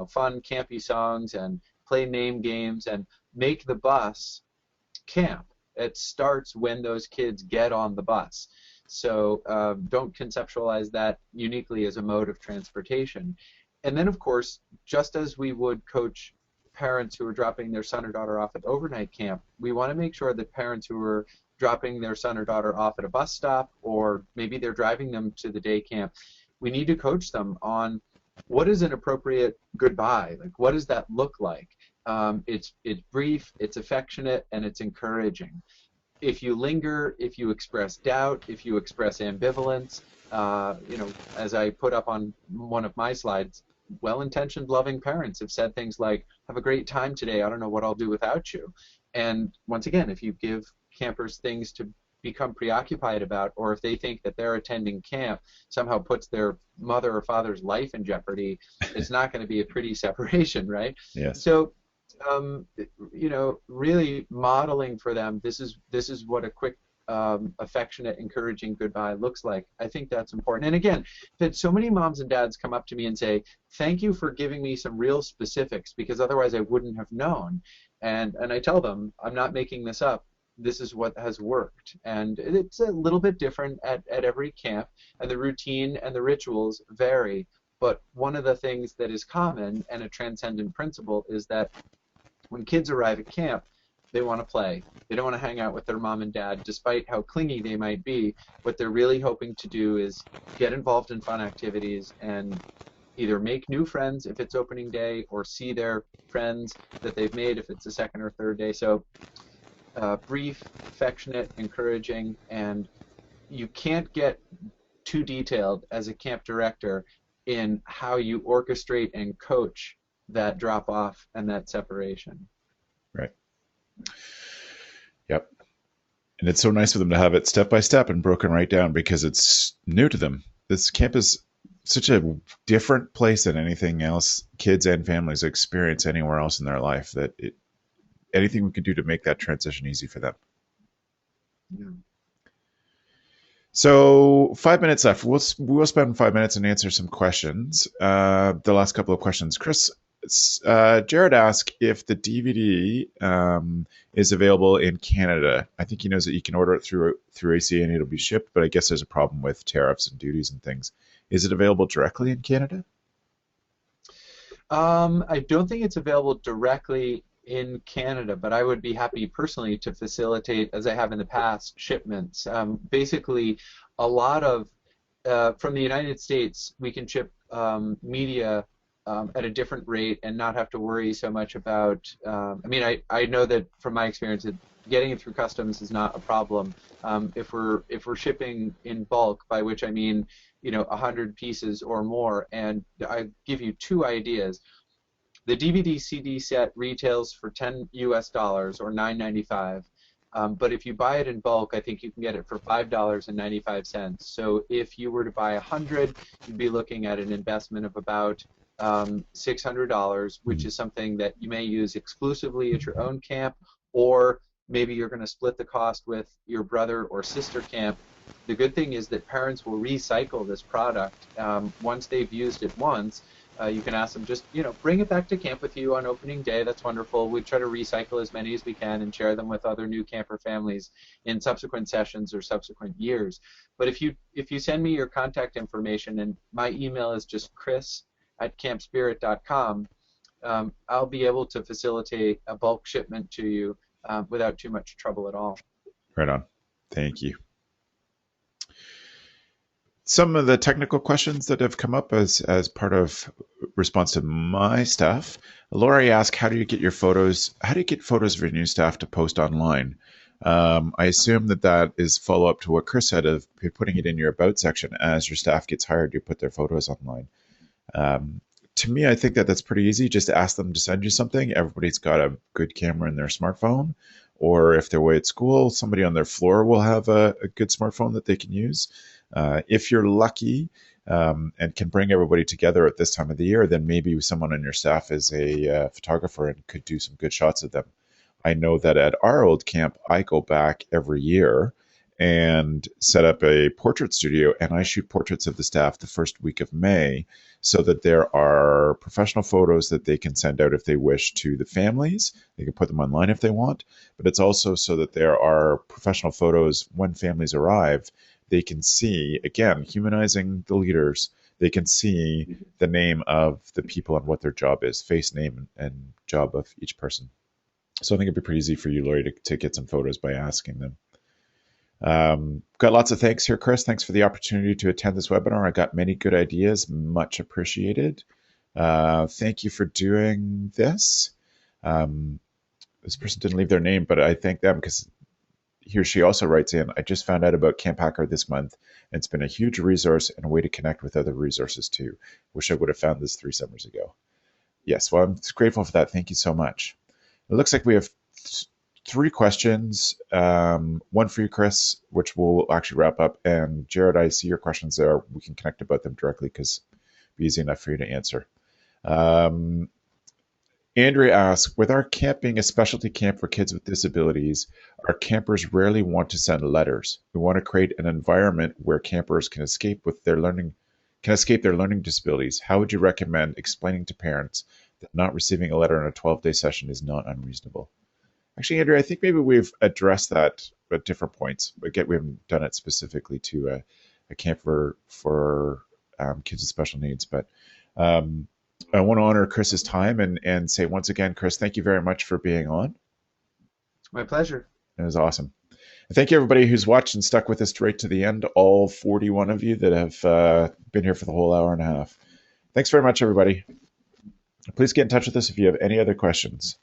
fun, campy songs, and play name games and make the bus camp. It starts when those kids get on the bus. So don't conceptualize that uniquely as a mode of transportation. And then, of course, just as we would coach parents who are dropping their son or daughter off at overnight camp, we want to make sure that parents who are dropping their son or daughter off at a bus stop, or maybe they're driving them to the day camp, we need to coach them on what is an appropriate goodbye. Like, what does that look like? It's brief, it's affectionate, and it's encouraging. If you linger, if you express doubt, if you express ambivalence, as I put up on one of my slides, well-intentioned, loving parents have said things like, "Have a great time today. I don't know what I'll do without you." And once again, if you give campers things to become preoccupied about, or if they think that their attending camp somehow puts their mother or father's life in jeopardy, it's not going to be a pretty separation, right? Yes. So, really modeling for them, this is what a quick, affectionate, encouraging goodbye looks like. I think that's important. And again, that so many moms and dads come up to me and say, "Thank you for giving me some real specifics, because otherwise I wouldn't have known." And I tell them, I'm not making this up. This is what has worked. And it's a little bit different at every camp, and the routine and the rituals vary. But one of the things that is common and a transcendent principle is that when kids arrive at camp, they want to play. They don't want to hang out with their mom and dad, despite how clingy they might be. What they're really hoping to do is get involved in fun activities and either make new friends if it's opening day, or see their friends that they've made if it's the second or third day. So brief, affectionate, encouraging, and you can't get too detailed as a camp director in how you orchestrate and coach that drop-off and that separation. Right. Yep. And it's so nice for them to have it step by step and broken right down, because it's new to them. This camp is such a different place than anything else kids and families experience anywhere else in their life, that anything we can do to make that transition easy for them. Yeah. So 5 minutes left. We'll spend 5 minutes and answer some questions. The last couple of questions. Chris, Jared asked if the DVD is available in Canada. I think he knows that you can order it through ACA and it'll be shipped, but I guess there's a problem with tariffs and duties and things. Is it available directly in Canada? I don't think it's available directly in Canada, but I would be happy personally to facilitate, as I have in the past, shipments. Basically, a lot of, from the United States, we can ship media at a different rate and not have to worry so much about, I know that from my experience, getting it through customs is not a problem. If we're shipping in bulk, by which I mean 100 pieces or more, and I give you two ideas. The DVD CD set retails for $10 US or $9.95. But if you buy it in bulk, I think you can get it for $5.95. So if you were to buy 100, you'd be looking at an investment of about $600, which is something that you may use exclusively at your own camp, or maybe you're going to split the cost with your brother or sister camp. The good thing is that parents will recycle this product once they've used it once. You can ask them, just bring it back to camp with you on opening day. That's wonderful. We try to recycle as many as we can and share them with other new camper families in subsequent sessions or subsequent years. But if you send me your contact information, and my email is just chris@campspirit.com, I'll be able to facilitate a bulk shipment to you without too much trouble at all. Right on. Thank you. Some of the technical questions that have come up as part of response to my stuff. Lori asked, how do you get photos of your new staff to post online? I assume that is follow-up to what Chris said of putting it in your about section. As your staff gets hired, you put their photos online. To me, I think that's pretty easy. Just ask them to send you something. Everybody's got a good camera in their smartphone, or if they're away at school, somebody on their floor will have a good smartphone that they can use. If you're lucky and can bring everybody together at this time of the year, then maybe someone on your staff is a photographer and could do some good shots of them. I know that at our old camp, I go back every year and set up a portrait studio, and I shoot portraits of the staff the first week of May, so that there are professional photos that they can send out if they wish to the families. They can put them online if they want, but it's also so that there are professional photos when families arrive. They can see, again, humanizing the leaders, they can see the name of the people and what their job is, face, name, and job of each person. So I think it'd be pretty easy for you, Lori, to get some photos by asking them. Got lots of thanks here, Chris. Thanks for the opportunity to attend this webinar. I got many good ideas, much appreciated. Thank you for doing this. This person didn't leave their name, but I thank them because he or she also writes in, I just found out about Camp Hacker this month, and it's been a huge resource and a way to connect with other resources too. Wish I would have found this 3 summers ago. Yes, well, I'm grateful for that. Thank you so much. It looks like we have 3 questions. One for you, Chris, which we'll actually wrap up. And Jared, I see your questions there. We can connect about them directly because it'll be easy enough for you to answer. Andrea asks, with our camp being a specialty camp for kids with disabilities, our campers rarely want to send letters. We want to create an environment where campers can escape their learning disabilities. How would you recommend explaining to parents that not receiving a letter in a 12-day session is not unreasonable? Actually, Andrea, I think maybe we've addressed that at different points. Again, we haven't done it specifically to a camp for kids with special needs. But I want to honor Chris's time and say once again, Chris, thank you very much for being on. My pleasure. It was awesome. And thank you, everybody who's watched and stuck with us right to the end, all 41 of you that have been here for the whole hour and a half. Thanks very much, everybody. Please get in touch with us if you have any other questions.